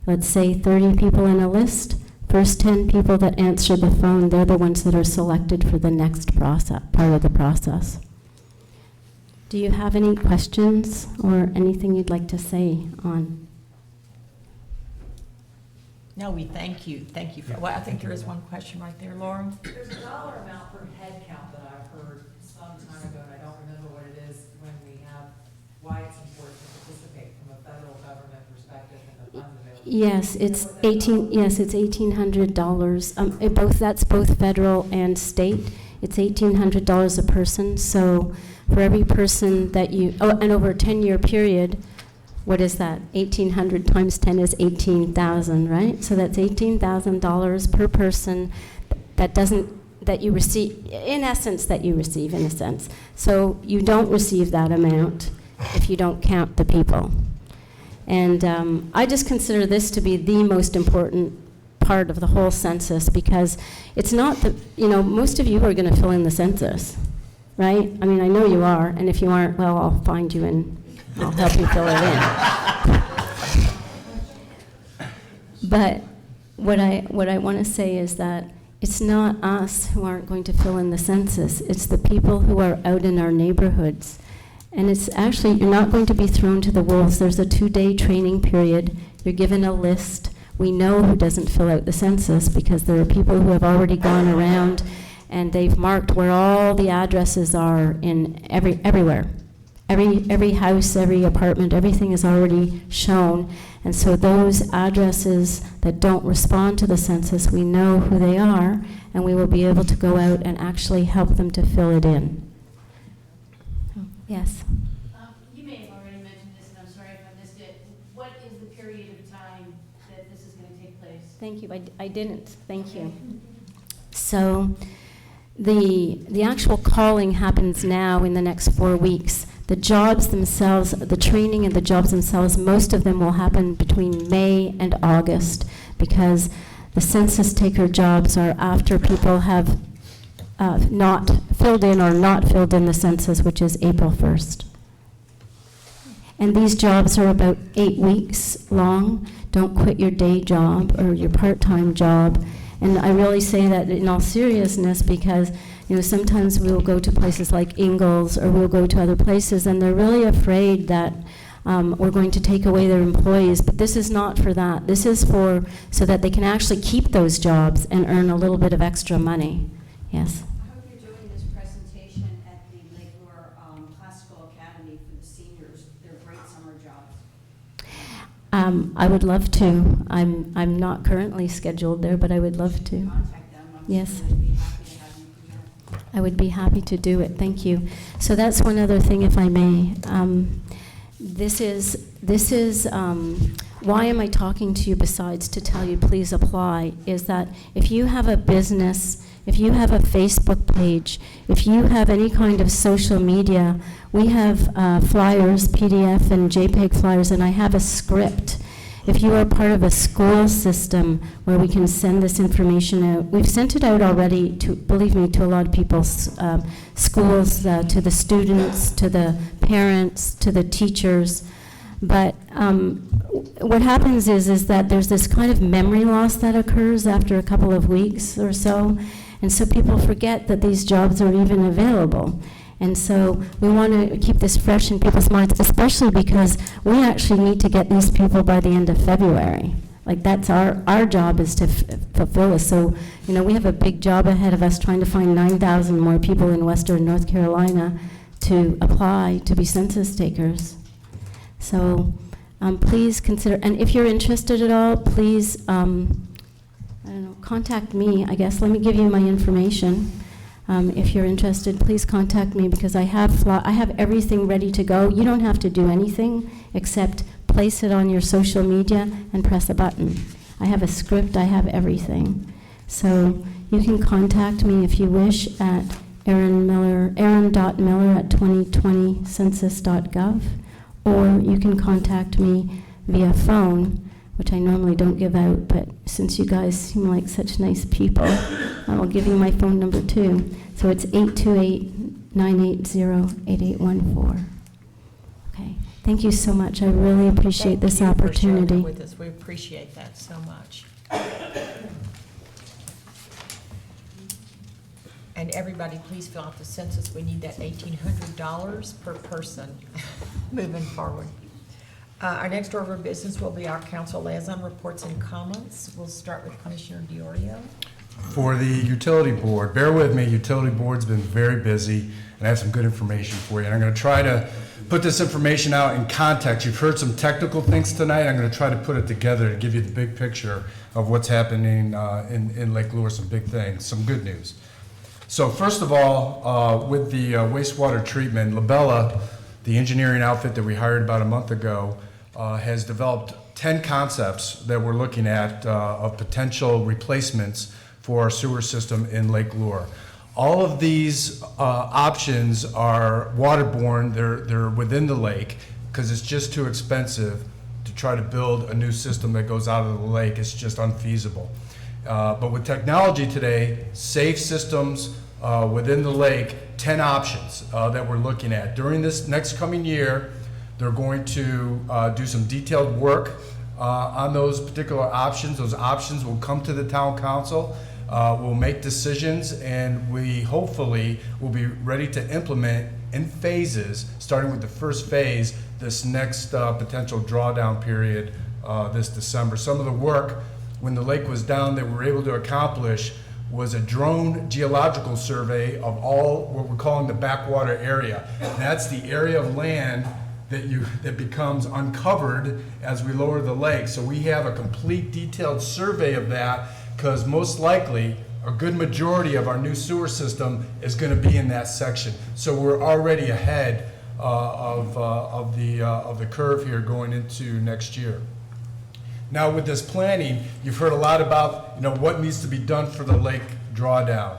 let's say 30 people in a list. First 10 people that answer the phone, they're the ones that are selected for the next part of the process. Do you have any questions or anything you'd like to say on? No, we thank you. Thank you. Well, I think there is one question right there, Laura. There's a dollar amount per head count that I've heard some time ago, and I don't remember what it is when we have, why it's important to participate from a federal government perspective and the funds available. Yes, it's $1,800. That's both federal and state. It's $1,800 a person. So for every person that and over a 10-year period, what is that? 1,800 times 10 is 18,000, right? So that's $18,000 per person that you receive, in a sense. So you don't receive that amount if you don't count the people. And I just consider this to be the most important part of the whole census, because it's not the, most of you are going to fill in the census, right? I mean, I know you are, and if you aren't, well, I'll find you and I'll help you fill it in. But what I want to say is that it's not us who aren't going to fill in the census. It's the people who are out in our neighborhoods. And it's actually, you're not going to be thrown to the wolves. There's a 2-day training period. You're given a list. We know who doesn't fill out the census because there are people who have already gone around and they've marked where all the addresses are in everywhere. Every house, every apartment, everything is already shown. And so those addresses that don't respond to the census, we know who they are, and we will be able to go out and actually help them to fill it in. Yes? You may have already mentioned this, and I'm sorry if I missed it. What is the period of time that this is going to take place? Thank you. I didn't. Thank you. So the actual calling happens now in the next 4 weeks. The jobs themselves, the training and the jobs themselves, most of them will happen between May and August, because the census taker jobs are after people have not filled in or not filled in the census, which is April 1st. And these jobs are about 8 weeks long. Don't quit your day job or your part-time job. And I really say that in all seriousness because, sometimes we'll go to places like Ingalls or we'll go to other places and they're really afraid that we're going to take away their employees. But this is not for that. This is so that they can actually keep those jobs and earn a little bit of extra money. Yes? I hope you're doing this presentation at the Lake Lure Classical Academy for the seniors. They're great summer jobs. I would love to. I'm not currently scheduled there, but I would love to. Contact them. Yes. Sure they'd be happy to have you present. I would be happy to do it. Thank you. So that's one other thing, if I may. This is why am I talking to you besides to tell you please apply, is that if you have a business, if you have a Facebook page, if you have any kind of social media, we have flyers, PDF and JPEG flyers, and I have a script. If you are part of a school system where we can send this information out, we've sent it out already to, believe me, to a lot of people's schools, to the students, to the parents, to the teachers. But what happens is that there's this kind of memory loss that occurs after a couple of weeks or so. And so people forget that these jobs are even available. And so we want to keep this fresh in people's minds, especially because we actually need to get these people by the end of February. Like that's our job is to fulfill this. So, we have a big job ahead of us trying to find 9,000 more people in Western North Carolina to apply to be census takers. So please consider, and if you're interested at all, please, contact me, I guess. Let me give you my information. If you're interested, please contact me because I have everything ready to go. You don't have to do anything except place it on your social media and press a button. I have a script, I have everything. So you can contact me if you wish at aaron.miller@2020census.gov, or you can contact me via phone, which I normally don't give out, but since you guys seem like such nice people, I will give you my phone number too. So it's 828-980-8814. Okay, thank you so much. I really appreciate this opportunity. Thank you for sharing with us. We appreciate that so much. And everybody, please fill out the census. We need that $1,800 per person moving forward. Our next order of business will be our council liaison reports and comments. We'll start with Commissioner Diorio. For the utility board, bear with me, utility board's been very busy, and I have some good information for you. And I'm going to try to put this information out in context. You've heard some technical things tonight. I'm going to try to put it together to give you the big picture of what's happening in Lake Lure, some big things, some good news. So first of all, with the wastewater treatment, Labella, the engineering outfit that we hired about a month ago, has developed 10 concepts that we're looking at of potential replacements for our sewer system in Lake Lure. All of these options are waterborne. They're within the lake because it's just too expensive to try to build a new system that goes out of the lake. It's just unfeasible. But with technology today, safe systems within the lake, 10 options that we're looking at. During this next coming year, they're going to do some detailed work on those particular options. Those options will come to the town council. We'll make decisions, and we hopefully will be ready to implement in phases, starting with the first phase, this next potential drawdown period this December. Some of the work when the lake was down that we were able to accomplish was a drone geological survey of all what we're calling the backwater area. That's the area of land that becomes uncovered as we lower the lake. So we have a complete detailed survey of that, because most likely a good majority of our new sewer system is going to be in that section. So we're already ahead of the curve here going into next year. Now with this planning, you've heard a lot about what needs to be done for the lake drawdown.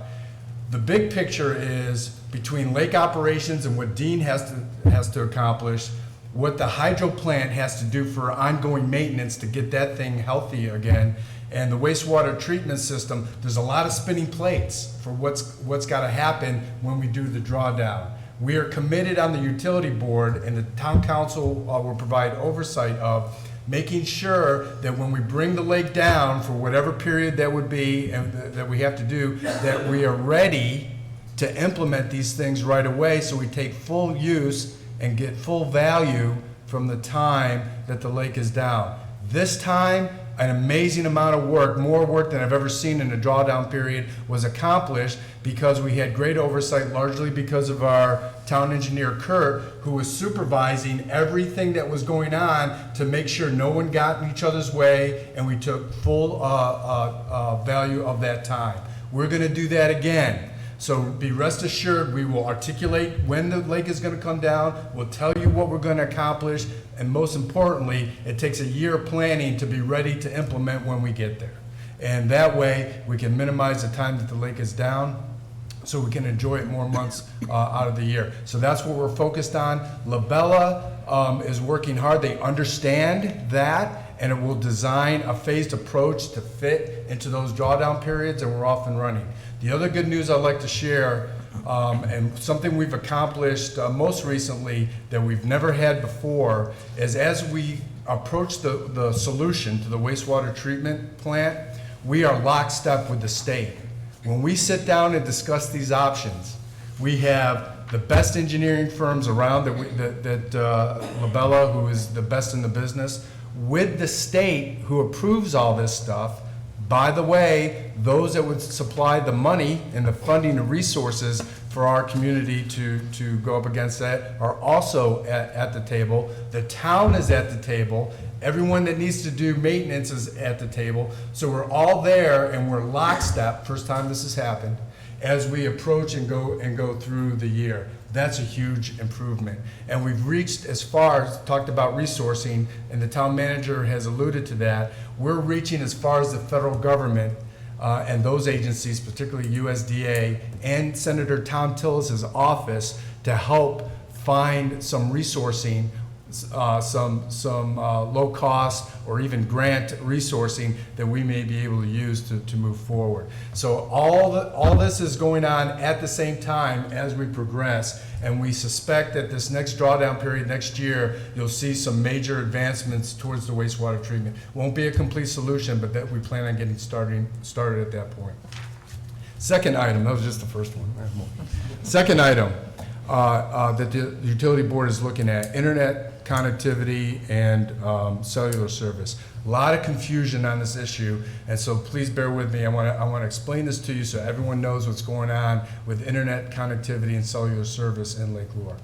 The big picture is between lake operations and what Dean has to accomplish, what the hydro plant has to do for ongoing maintenance to get that thing healthy again, and the wastewater treatment system. There's a lot of spinning plates for what's got to happen when we do the drawdown. We are committed on the utility board, and the town council will provide oversight of making sure that when we bring the lake down for whatever period that would be and that we have to do, that we are ready to implement these things right away, so we take full use and get full value from the time that the lake is down. This time, an amazing amount of work, more work than I've ever seen in a drawdown period, was accomplished because we had great oversight, largely because of our town engineer, Kurt, who was supervising everything that was going on to make sure no one got in each other's way, and we took full value of that time. We're going to do that again. So be rest assured, we will articulate when the lake is going to come down, we'll tell you what we're going to accomplish, and most importantly, it takes a year of planning to be ready to implement when we get there. And that way, we can minimize the time that the lake is down, so we can enjoy it more months out of the year. So that's what we're focused on. Labella is working hard. They understand that, and it will design a phased approach to fit into those drawdown periods, and we're off and running. The other good news I'd like to share, and something we've accomplished most recently that we've never had before, is as we approach the solution to the wastewater treatment plant, we are lockstep with the state. When we sit down and discuss these options, we have the best engineering firms around that Labella, who is the best in the business, with the state who approves all this stuff. By the way, those that would supply the money and the funding and resources for our community to go up against that are also at the table. The town is at the table. Everyone that needs to do maintenance is at the table. So we're all there, and we're lockstep, first time this has happened, as we approach and go through the year. That's a huge improvement. And we've reached as far as, talked about resourcing, and the town manager has alluded to that, we're reaching as far as the federal government and those agencies, particularly USDA and Senator Tom Tillis's office, to help find some resourcing, some low cost or even grant resourcing that we may be able to use to move forward. So all this is going on at the same time as we progress, and we suspect that this next drawdown period next year, you'll see some major advancements towards the wastewater treatment. Won't be a complete solution, but that we plan on getting started at that point. Second item, that was just the first one. I have more. Second item that the utility board is looking at, internet connectivity and cellular service. A lot of confusion on this issue, and so please bear with me. I want to explain this to you so everyone knows what's going on with internet connectivity and cellular service in Lake Lure.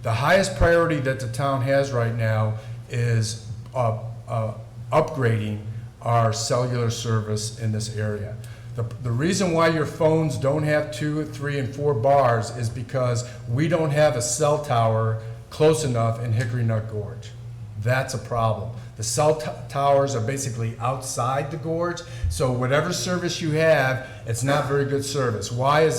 The highest priority that the town has right now is upgrading our cellular service in this area. The reason why your phones don't have 2, 3, and 4 bars is because we don't have a cell tower close enough in Hickory Nut Gorge. That's a problem. The cell towers are basically outside the gorge, so whatever service you have, it's not very good service. Why is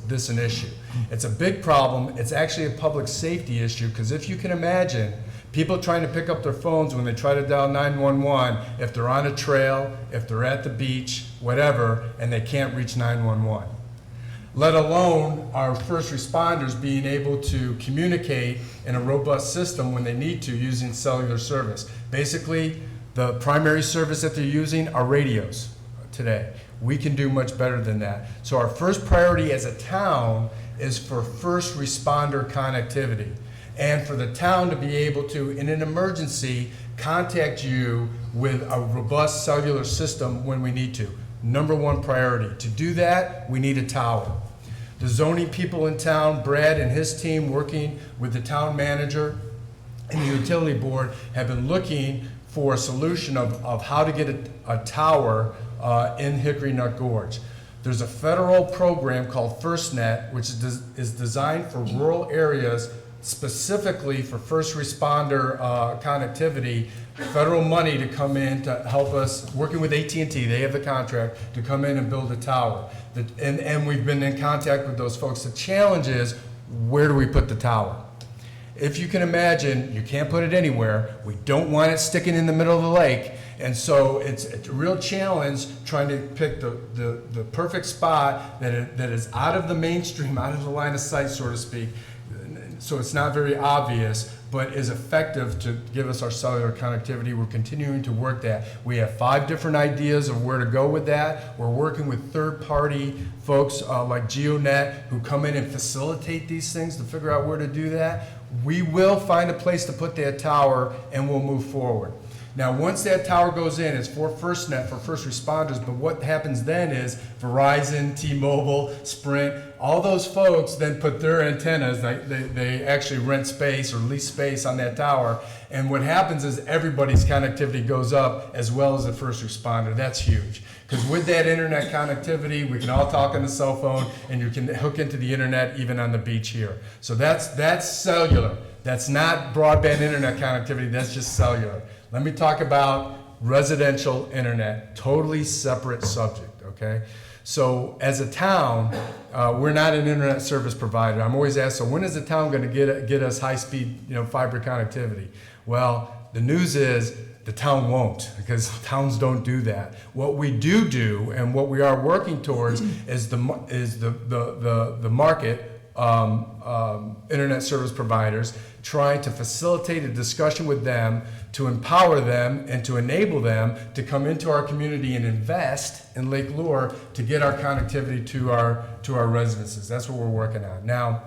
this an issue? It's a big problem. It's actually a public safety issue, because if you can imagine, People trying to pick up their phones when they try to dial 911, if they're on a trail, if they're at the beach, whatever, and they can't reach 911. Let alone our first responders being able to communicate in a robust system when they need to using cellular service. Basically, the primary service that they're using are radios today. We can do much better than that. So our first priority as a town is for first responder connectivity, and for the town to be able to, in an emergency, contact you with a robust cellular system when we need to. Number one priority. To do that, we need a tower. The zoning people in town, Brad and his team, working with the town manager and the utility board, have been looking for a solution of how to get a tower in Hickory Nut Gorge. There's a federal program called FirstNet, which is designed for rural areas, specifically for first responder connectivity. Federal money to come in to help us, working with AT&T, they have the contract to come in and build a tower. And we've been in contact with those folks. The challenge is, where do we put the tower? If you can imagine, you can't put it anywhere. We don't want it sticking in the middle of the lake. And so it's a real challenge trying to pick the perfect spot that is out of the mainstream, out of the line of sight, so to speak. So it's not very obvious, but is effective to give us our cellular connectivity. We're continuing to work that. We have 5 different ideas of where to go with that. We're working with third-party folks like GeoNet who come in and facilitate these things to figure out where to do that. We will find a place to put that tower, and we'll move forward. Now, once that tower goes in, it's for FirstNet, for first responders, but what happens then is Verizon, T-Mobile, Sprint, all those folks then put their antennas, they actually rent space or lease space on that tower, and what happens is everybody's connectivity goes up as well as the first responder. That's huge. Because with that internet connectivity, we can all talk on the cell phone, and you can hook into the internet even on the beach here. So that's cellular. That's not broadband internet connectivity, that's just cellular. Let me talk about residential internet, totally separate subject, okay? So as a town, we're not an internet service provider. I'm always asked, so when is the town gonna get us high-speed, fiber connectivity? Well, the news is the town won't, because towns don't do that. What we do, and what we are working towards is the market, internet service providers, trying to facilitate a discussion with them to empower them and to enable them to come into our community and invest in Lake Lure to get our connectivity to our residences. That's what we're working on. Now,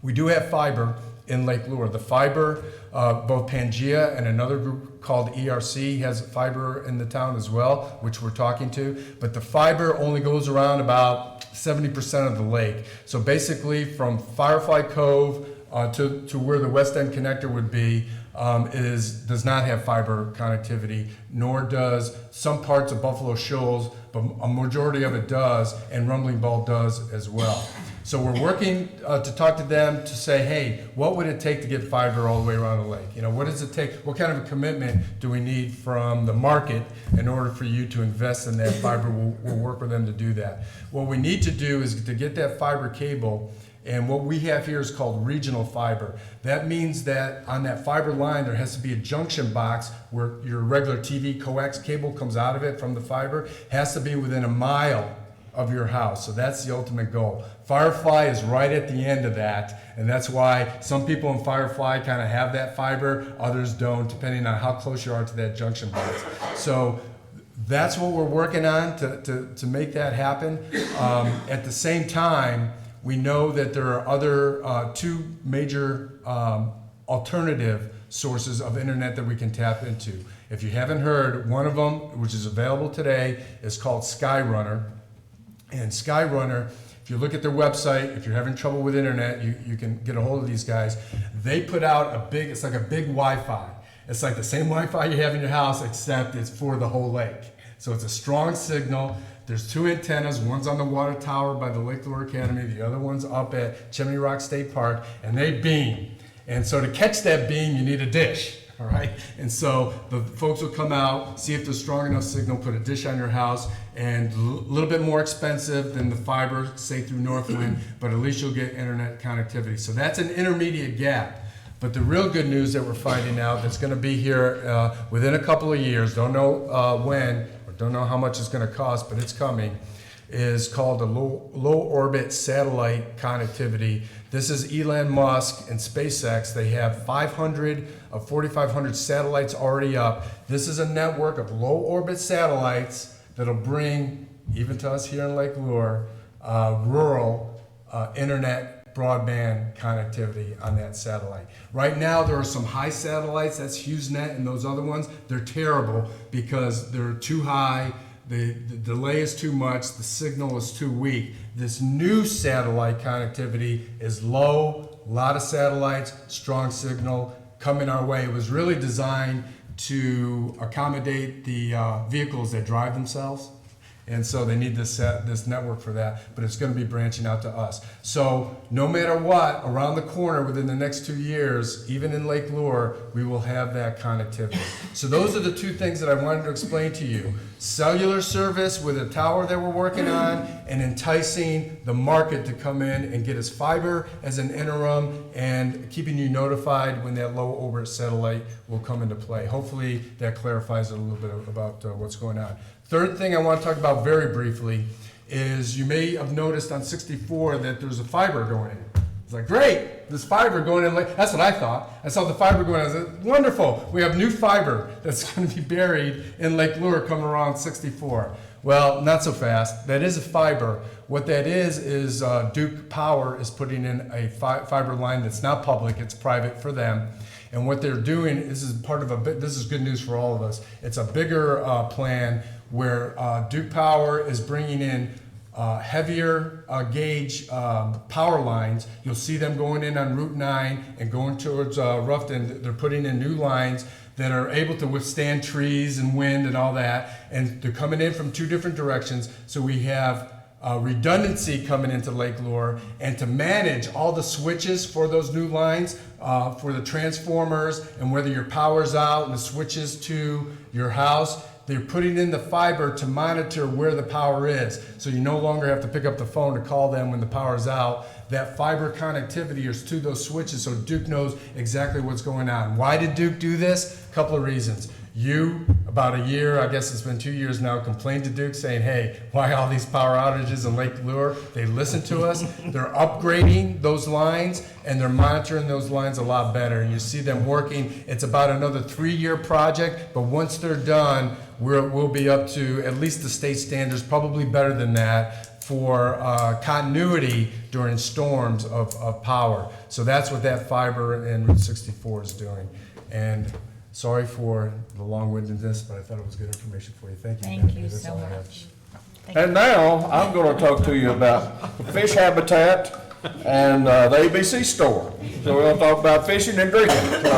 we do have fiber in Lake Lure. The fiber, both Pangea and another group called ERC has fiber in the town as well, which we're talking to, but the fiber only goes around about 70% of the lake. So basically from Firefly Cove to where the West End connector would be, does not have fiber connectivity, nor does some parts of Buffalo Shoals, but a majority of it does, and Rumbling Ball does as well. So we're working to talk to them to say, hey, what would it take to get fiber all the way around the lake? What does it take? What kind of a commitment do we need from the market in order for you to invest in that fiber? We'll work with them to do that. What we need to do is to get that fiber cable. And what we have here is called regional fiber. That means that on that fiber line, there has to be a junction box where your regular TV coax cable comes out of it from the fiber, has to be within a mile of your house. So that's the ultimate goal. Firefly is right at the end of that, and that's why some people in Firefly kind of have that fiber, others don't, depending on how close you are to that junction box. So that's what we're working on to make that happen. At the same time, we know that there are other 2 major alternative sources of internet that we can tap into. If you haven't heard, one of them, which is available today, is called Skyrunner. And Skyrunner, if you look at their website, if you're having trouble with internet, you can get a hold of these guys. They put out it's like a big Wi-Fi. It's like the same Wi-Fi you have in your house, except it's for the whole lake. So it's a strong signal. There's 2 antennas, one's on the water tower by the Lake Lure Academy, the other one's up at Chimney Rock State Park, and they beam. And so to catch that beam, you need a dish, all right? And so the folks will come out, see if there's strong enough signal, put a dish on your house, and a little bit more expensive than the fiber, say through Northwind, but at least you'll get internet connectivity. So that's an intermediate gap. But the real good news that we're finding out that's going to be here within a couple of years, don't know when, or don't know how much it's going to cost, but it's coming, is called a low orbit satellite connectivity. This is Elon Musk and SpaceX. They have 500 of 4,500 satellites already up. This is a network of low orbit satellites that'll bring, even to us here in Lake Lure, rural internet broadband connectivity on that satellite. Right now, there are some high satellites, that's HughesNet and those other ones. They're terrible because they're too high, the delay is too much, the signal is too weak. This new satellite connectivity is low, a lot of satellites, strong signal coming our way. It was really designed to accommodate the vehicles that drive themselves. And so they need this network for that, but it's going to be branching out to us. So no matter what, around the corner within the next 2 years, even in Lake Lure, we will have that connectivity. So those are the two things that I wanted to explain to you. Cellular service with a tower that we're working on, and enticing the market to come in and get us fiber as an interim, and keeping you notified when that low orbit satellite will come into play. Hopefully that clarifies it a little bit about what's going on. Third thing I want to talk about very briefly is you may have noticed on 64 that there's a fiber going in. It's like, great, this fiber going in. That's what I thought. I saw the fiber going in. I said, wonderful. We have new fiber that's going to be buried in Lake Lure coming around 64. Well, not so fast. That is a fiber. What that is Duke Power is putting in a fiber line that's not public. It's private for them. And what they're doing, this is part of this is good news for all of us. It's a bigger plan where Duke Power is bringing in heavier gauge power lines. You'll see them going in on Route 9 and going towards Ruffton. They're putting in new lines that are able to withstand trees and wind and all that. And they're coming in from two different directions. So we have redundancy coming into Lake Lure, and to manage all the switches for those new lines, for the transformers, and whether your power's out and the switches to your house, they're putting in the fiber to monitor where the power is. So you no longer have to pick up the phone to call them when the power's out. That fiber connectivity is to those switches, so Duke knows exactly what's going on. Why did Duke do this? A couple of reasons. You, about a year, I guess it's been 2 years now, complained to Duke saying, hey, why all these power outages in Lake Lure? They listened to us. They're upgrading those lines, and they're monitoring those lines a lot better. And you see them working. It's about another 3-year project, but once they're done, we'll be up to at least the state standards, probably better than that, for continuity during storms of power. So that's what that fiber in Route 64 is doing. And sorry for the long-windedness, but I thought it was good information for you. Thank you. Thank Bethany. you That's so all I have. much. And now, I'm gonna talk to you about the fish habitat and the ABC store. So we're gonna talk about fishing and drinking. So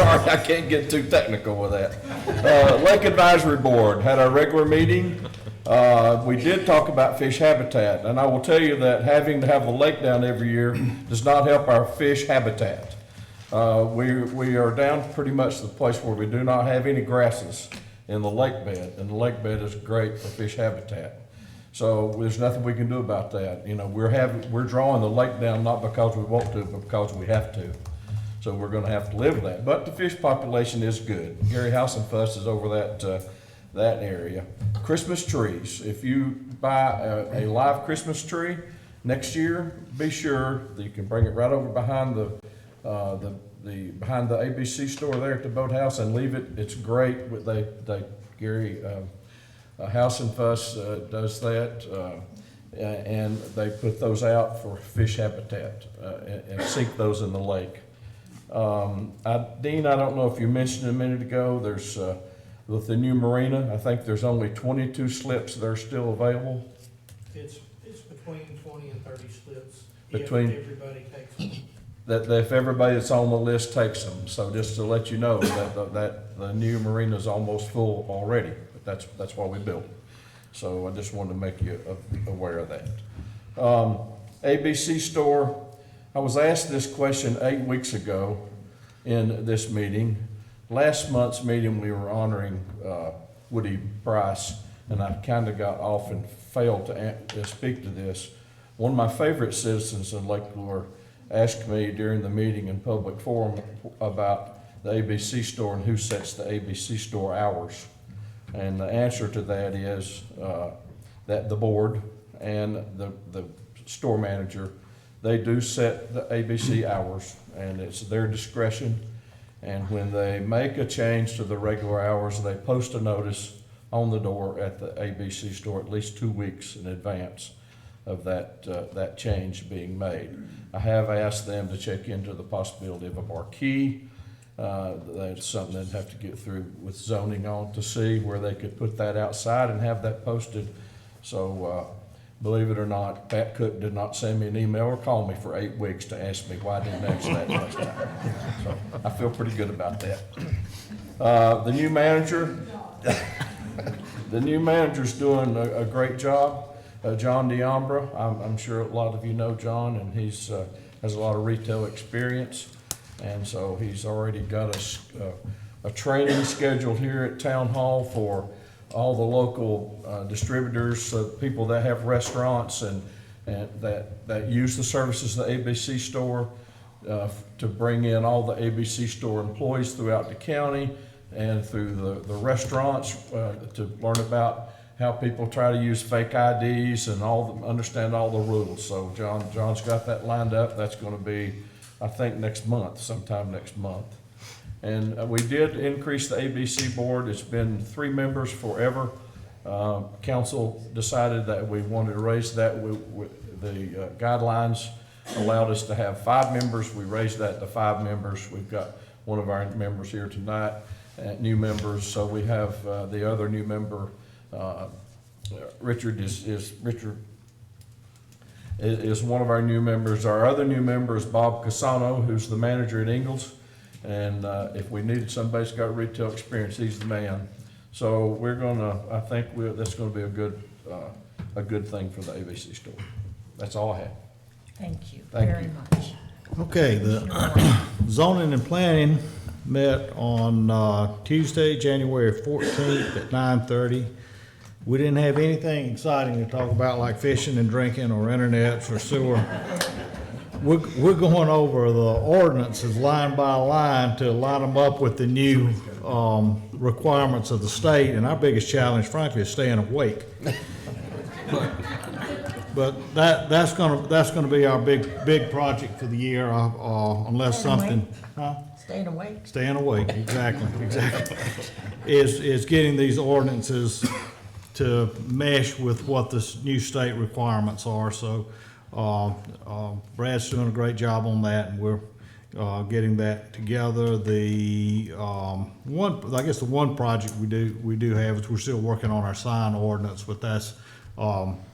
sorry, I can't get too technical with that. Lake Advisory Board had our regular meeting. We did talk about fish habitat, and I will tell you that having to have a lake down every year does not help our fish habitat. We are down pretty much to the place where we do not have any grasses in the lake bed, and the lake bed is great for fish habitat. So there's nothing we can do about that. You know, we're drawing the lake down not because we want to, but because we have to. So we're gonna have to live with that. But the fish population is good. Gary House and Fuss is over that area. Christmas trees. If you buy a live Christmas tree next year, be sure that you can bring it right over behind behind the ABC store there at the boathouse and leave it. It's great. Gary House and Fuss does that, and they put those out for fish habitat and sink those in the lake. Dean, I don't know if you mentioned a minute ago, there's with the new marina, I think there's only 22 slips that are still available. It's between 20 and 30 slips Between- if everybody takes them. That if everybody that's on the list takes them. So just to let you know that the new marina is almost full already. But that's why we built it. So I just wanted to make you aware of that. ABC store, I was asked this question 8 weeks ago in this meeting. Last month's meeting, we were honoring Woody Price, and I kind of got off and failed to speak to this. One of my favorite citizens in Lake Lure asked me during the meeting in public forum about the ABC store and who sets the ABC store hours. And the answer to that is that the board and the store manager, they do set the ABC hours, and it's their discretion. And when they make a change to the regular hours, they post a notice on the door at the ABC store at least 2 weeks in advance of that change being made. I have asked them to check into the possibility of a marquee. That's something they'd have to get through with zoning on to see where they could put that outside and have that posted. So, believe it or not, Pat Cook did not send me an email or call me for 8 weeks to ask me why I didn't answer that last time. So I feel pretty good about that. The new manager, the new manager's doing a great job. John D'Ambra, I'm sure a lot of you know John, and he's has a lot of retail experience. And so he's already got a training scheduled here at Town Hall for all the local distributors, people that have restaurants and that use the services of the ABC store, to bring in all the ABC store employees throughout the county and through the restaurants, to learn about how people try to use fake IDs and understand all the rules. So John's got that lined up. That's going to be, I think, sometime next month. And we did increase the ABC board. It's been 3 members forever. Council decided that we wanted to raise that. The guidelines allowed us to have 5 members. We raised that to 5 members. We've got one of our members here tonight, new members. So we have the other new member, Richard is one of our new members. Our other new member is Bob Casano, who's the manager at Ingalls. And if we needed somebody who's got retail experience, he's the man. So I think that's gonna be a good thing for the ABC store. That's all I have. Thank you Thank very you. much. Okay, the zoning and planning met on Tuesday, January 14th at 9:30. We didn't have anything exciting to talk about like fishing and drinking or internet or sewer. We're going over the ordinances line by line to line them up with the new requirements of the state, and our biggest challenge, frankly, is staying awake. But that's gonna be our big project for the year, unless something. Staying awake. Staying awake, exactly, is getting these ordinances to mesh with what the new state requirements are. So Brad's doing a great job on that, and we're getting that together. The one project we do have is we're still working on our sign ordinance, but that's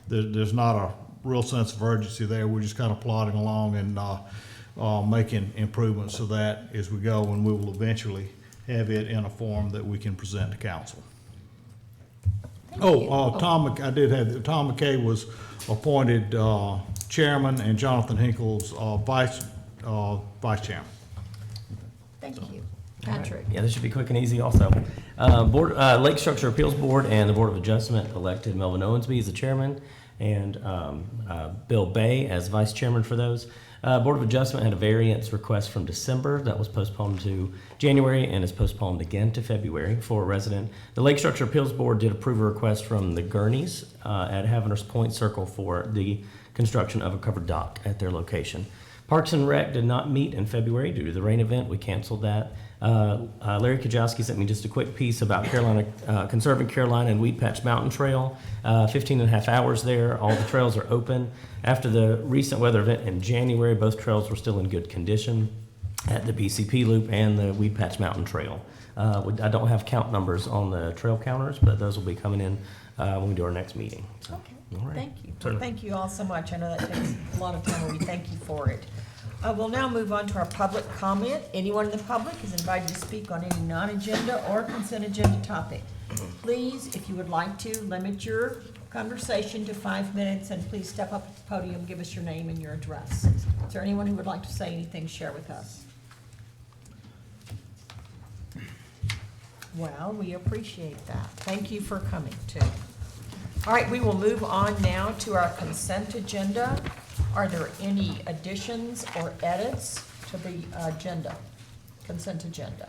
there's not a real sense of urgency there. We're just kind of plodding along and making improvements to that as we go, and we will eventually have it in a form that we can present to council. Tom McKay was appointed chairman, and Jonathan Hinkle's vice chairman. Thank you. Patrick. Yeah, this should be quick and easy also. Lake Structure Appeals Board and the Board of Adjustment elected Melvin Owensby as the chairman and Bill Bay as vice chairman for those. Board of Adjustment had a variance request from December that was postponed to January and is postponed again to February for a resident. The Lake Structure Appeals Board did approve a request from the Gurneys at Havner's Point Circle for the construction of a covered dock at their location. Parks and Rec did not meet in February due to the rain event. We canceled that. Larry Kajowski sent me just a quick piece about conserving Carolina and Weed Patch Mountain Trail. 15 and a half hours there. All the trails are open. After the recent weather event in January, both trails were still in good condition at the PCP Loop and the Weed Patch Mountain Trail. I don't have count numbers on the trail counters, but those will be coming in when we do our next meeting. So, Okay, all right. thank you. Certainly. Thank you all so much. I know that takes a lot of time, and we thank you for it. We'll now move on to our public comment. Anyone in the public is invited to speak on any non-agenda or consent agenda topic. Please, if you would like to, limit your conversation to 5 minutes, and please step up at the podium, give us your name and your address. Is there anyone who would like to say anything, share with us? Well, we appreciate that. Thank you for coming, too. All right, we will move on now to our consent agenda. Are there any additions or edits to the agenda, consent agenda?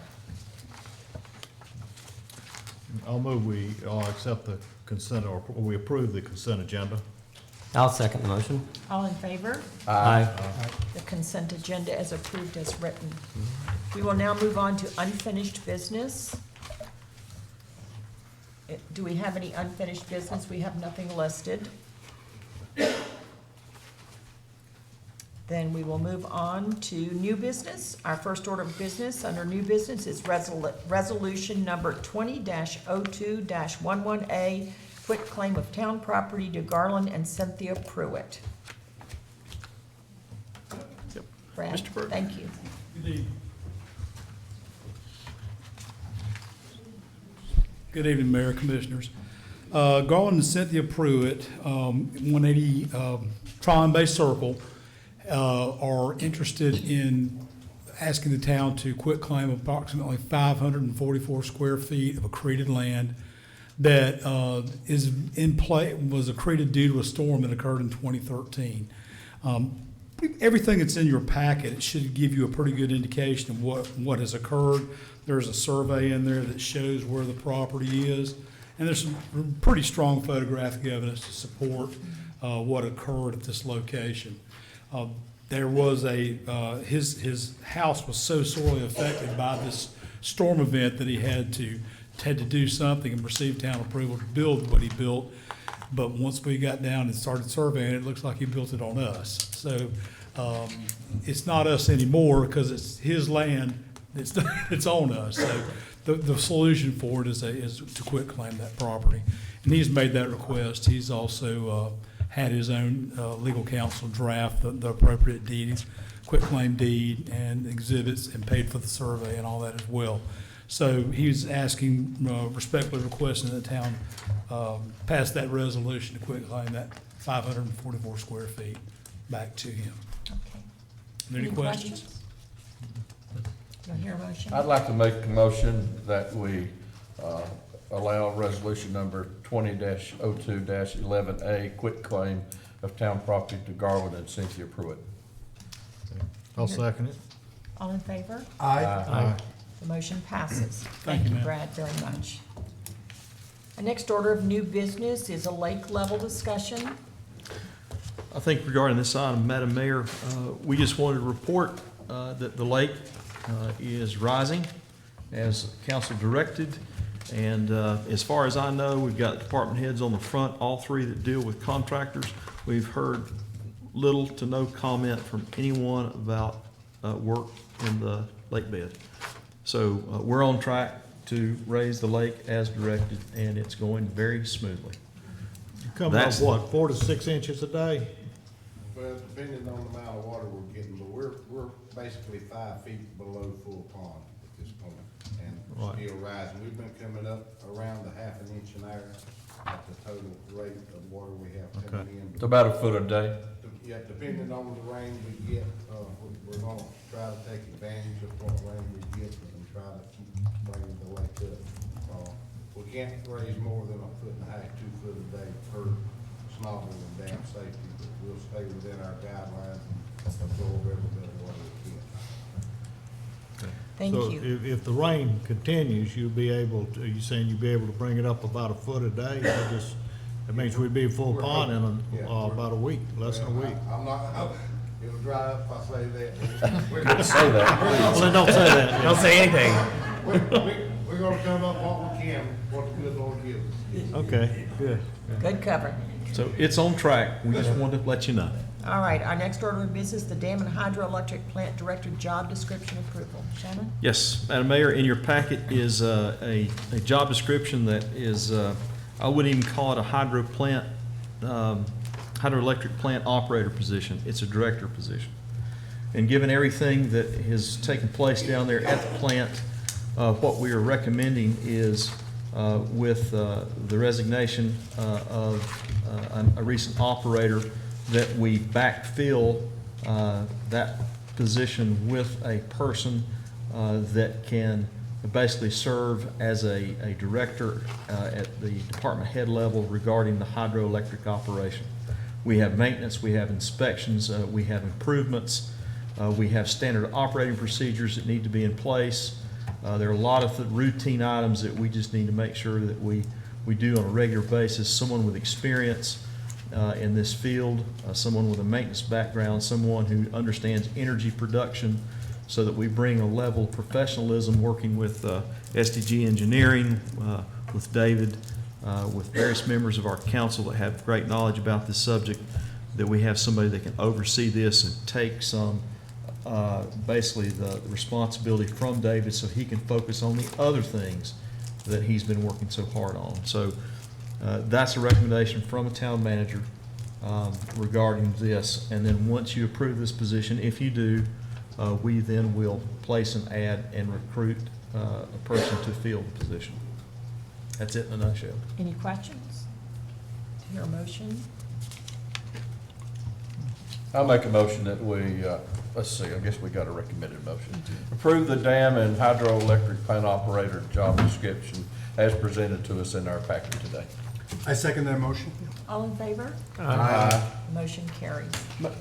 I'll move we accept the consent, or we approve the consent agenda. I'll second the motion. All in favor? Aye. The consent agenda as approved as written. We will now move on to unfinished business. Do we have any unfinished business? We have nothing listed. Then we will move on to new business. Our first order of business under new business is resolution number 20-02-11A, quit claim of town property to Garland and Cynthia Pruitt. Brad, Mr. Burke. thank you. Good evening, Mayor, Commissioners. Garland and Cynthia Pruitt, 180 Tryon Bay Circle, are interested in asking the town to quit claim approximately 544 square feet of accreted land that is in play, was accreted due to a storm that occurred in 2013. Everything that's in your packet should give you a pretty good indication of what has occurred. There's a survey in there that shows where the property is, and there's some pretty strong photographic evidence to support what occurred at this location. There was his house was so sorely affected by this storm event that he had to do something and receive town approval to build what he built. But once we got down and started surveying, it looks like he built it on us. So it's not us anymore because it's his land. It's on us. So the solution for it is to quit claim that property. And he's made that request. He's also had his own legal counsel draft the appropriate deeds, quit claim deed and exhibits, and paid for the survey and all that as well. So he's asking, respectfully requesting that the town pass that resolution to quit claim that 544 square feet back to him. Okay. Are there any questions? Do I hear a motion? I'd like to make a motion that we allow resolution number 20-02-11A, quit claim of town property to Garland and Cynthia Pruitt. I'll second it. All in favor? Aye. The motion passes. Thank you, ma'am. Brad, very much. Our next order of new business is a lake level discussion. I think regarding this item, Madam Mayor, we just wanted to report that the lake is rising as council directed. And as far as I know, we've got department heads on the front, all three that deal with contractors. We've heard little to no comment from anyone about work in the lake bed. So we're on track to raise the lake as directed, and it's going very smoothly. You come up, what, 4 to 6 inches a day? Well, depending on the amount of water we're getting, but we're basically 5 feet below full pond at this point, and Right. still rising. We've been coming up around the half an inch an hour at the total rate of water we have coming in. It's about a foot a day. Yeah, depending on the rain we get, we're gonna try to take advantage of what rain we get and try to keep bringing the lake up. We can't raise more than a foot and a half, 2 foot a day per snobble and dam safety, but we'll stay within our guidelines and absorb every bit of water we can. Thank you. So if the rain continues, you'll be able to, you saying you'll be able to bring it up about a foot a day? That means we'd be full pond in about a week, less than a week. I'm not, it'll dry up if I say that. Say that. Well, then don't say that. Don't say anything. We're gonna come up what we can, what the good Lord gives us. Okay, good. Good cover. So it's on track. We just wanted to let you know. All right, our next order of business, the Dam and Hydroelectric Plant Director Job Description Approval. Shannon? Yes, Madam Mayor, in your packet is a job description that is, I wouldn't even call it a hydroelectric plant operator position. It's a director position. And given everything that has taken place down there at the plant, what we are recommending is with the resignation of a recent operator, that we backfill that position with a person that can basically serve as a director at the department head level regarding the hydroelectric operation. We have maintenance, we have inspections, we have improvements, we have standard operating procedures that need to be in place. There are a lot of the routine items that we just need to make sure that we do on a regular basis. Someone with experience in this field, someone with a maintenance background, someone who understands energy production, so that we bring a level of professionalism working with SDG Engineering, with David, with various members of our council that have great knowledge about this subject, that we have somebody that can oversee this and take some, basically the responsibility from David so he can focus on the other things that he's been working so hard on. So that's a recommendation from a town manager regarding this. And then once you approve this position, if you do, we then will place an ad and recruit a person to fill the position. That's it in a nutshell. Any questions? Hear a motion? I'll make a motion that we, let's see, I guess we got a recommended motion. Approve the dam and hydroelectric plant operator job description as presented to us in our packet today. I second that motion. All in favor? Aye. Motion carries.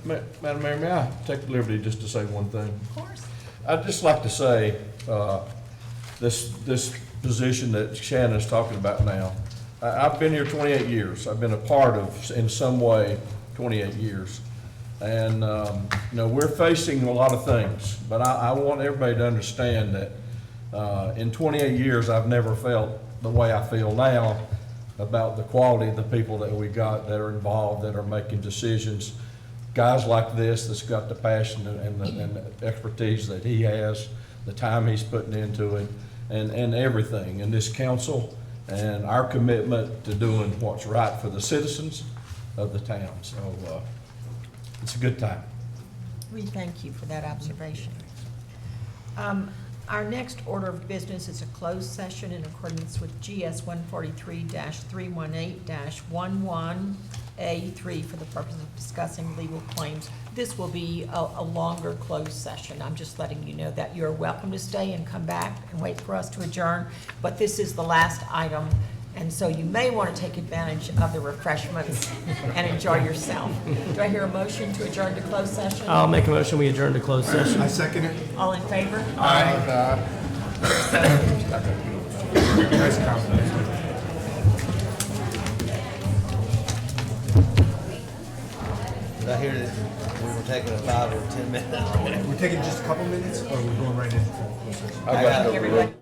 Madam Mayor, may I take the liberty just to say one thing? Of course. I'd just like to say, this position that Shannon's talking about now, I've been here 28 years. I've been a part of, in some way, 28 years. And, you know, we're facing a lot of things, but I want everybody to understand that in 28 years, I've never felt the way I feel now about the quality of the people that we got that are involved, that are making decisions. Guys like this that's got the passion and the expertise that he has, the time he's putting into it, and everything in this council, and our commitment to doing what's right for the citizens of the town. So it's a good time. We thank you for that observation. Our next order of business is a closed session in accordance with GS 143-318-11A3 for the purpose of discussing legal claims. This will be a longer closed session. I'm just letting you know that you're welcome to stay and come back and wait for us to adjourn, but this is the last item, and so you may want to take advantage of the refreshments and enjoy yourself. Do I hear a motion to adjourn to closed session? I'll make a motion, we adjourn to closed session. I second it. All in favor? Aye. Nice comment. I hear that we were taking a 5 or 10 minute. We're taking just a couple minutes, or we're going right into full session? I got Everybody.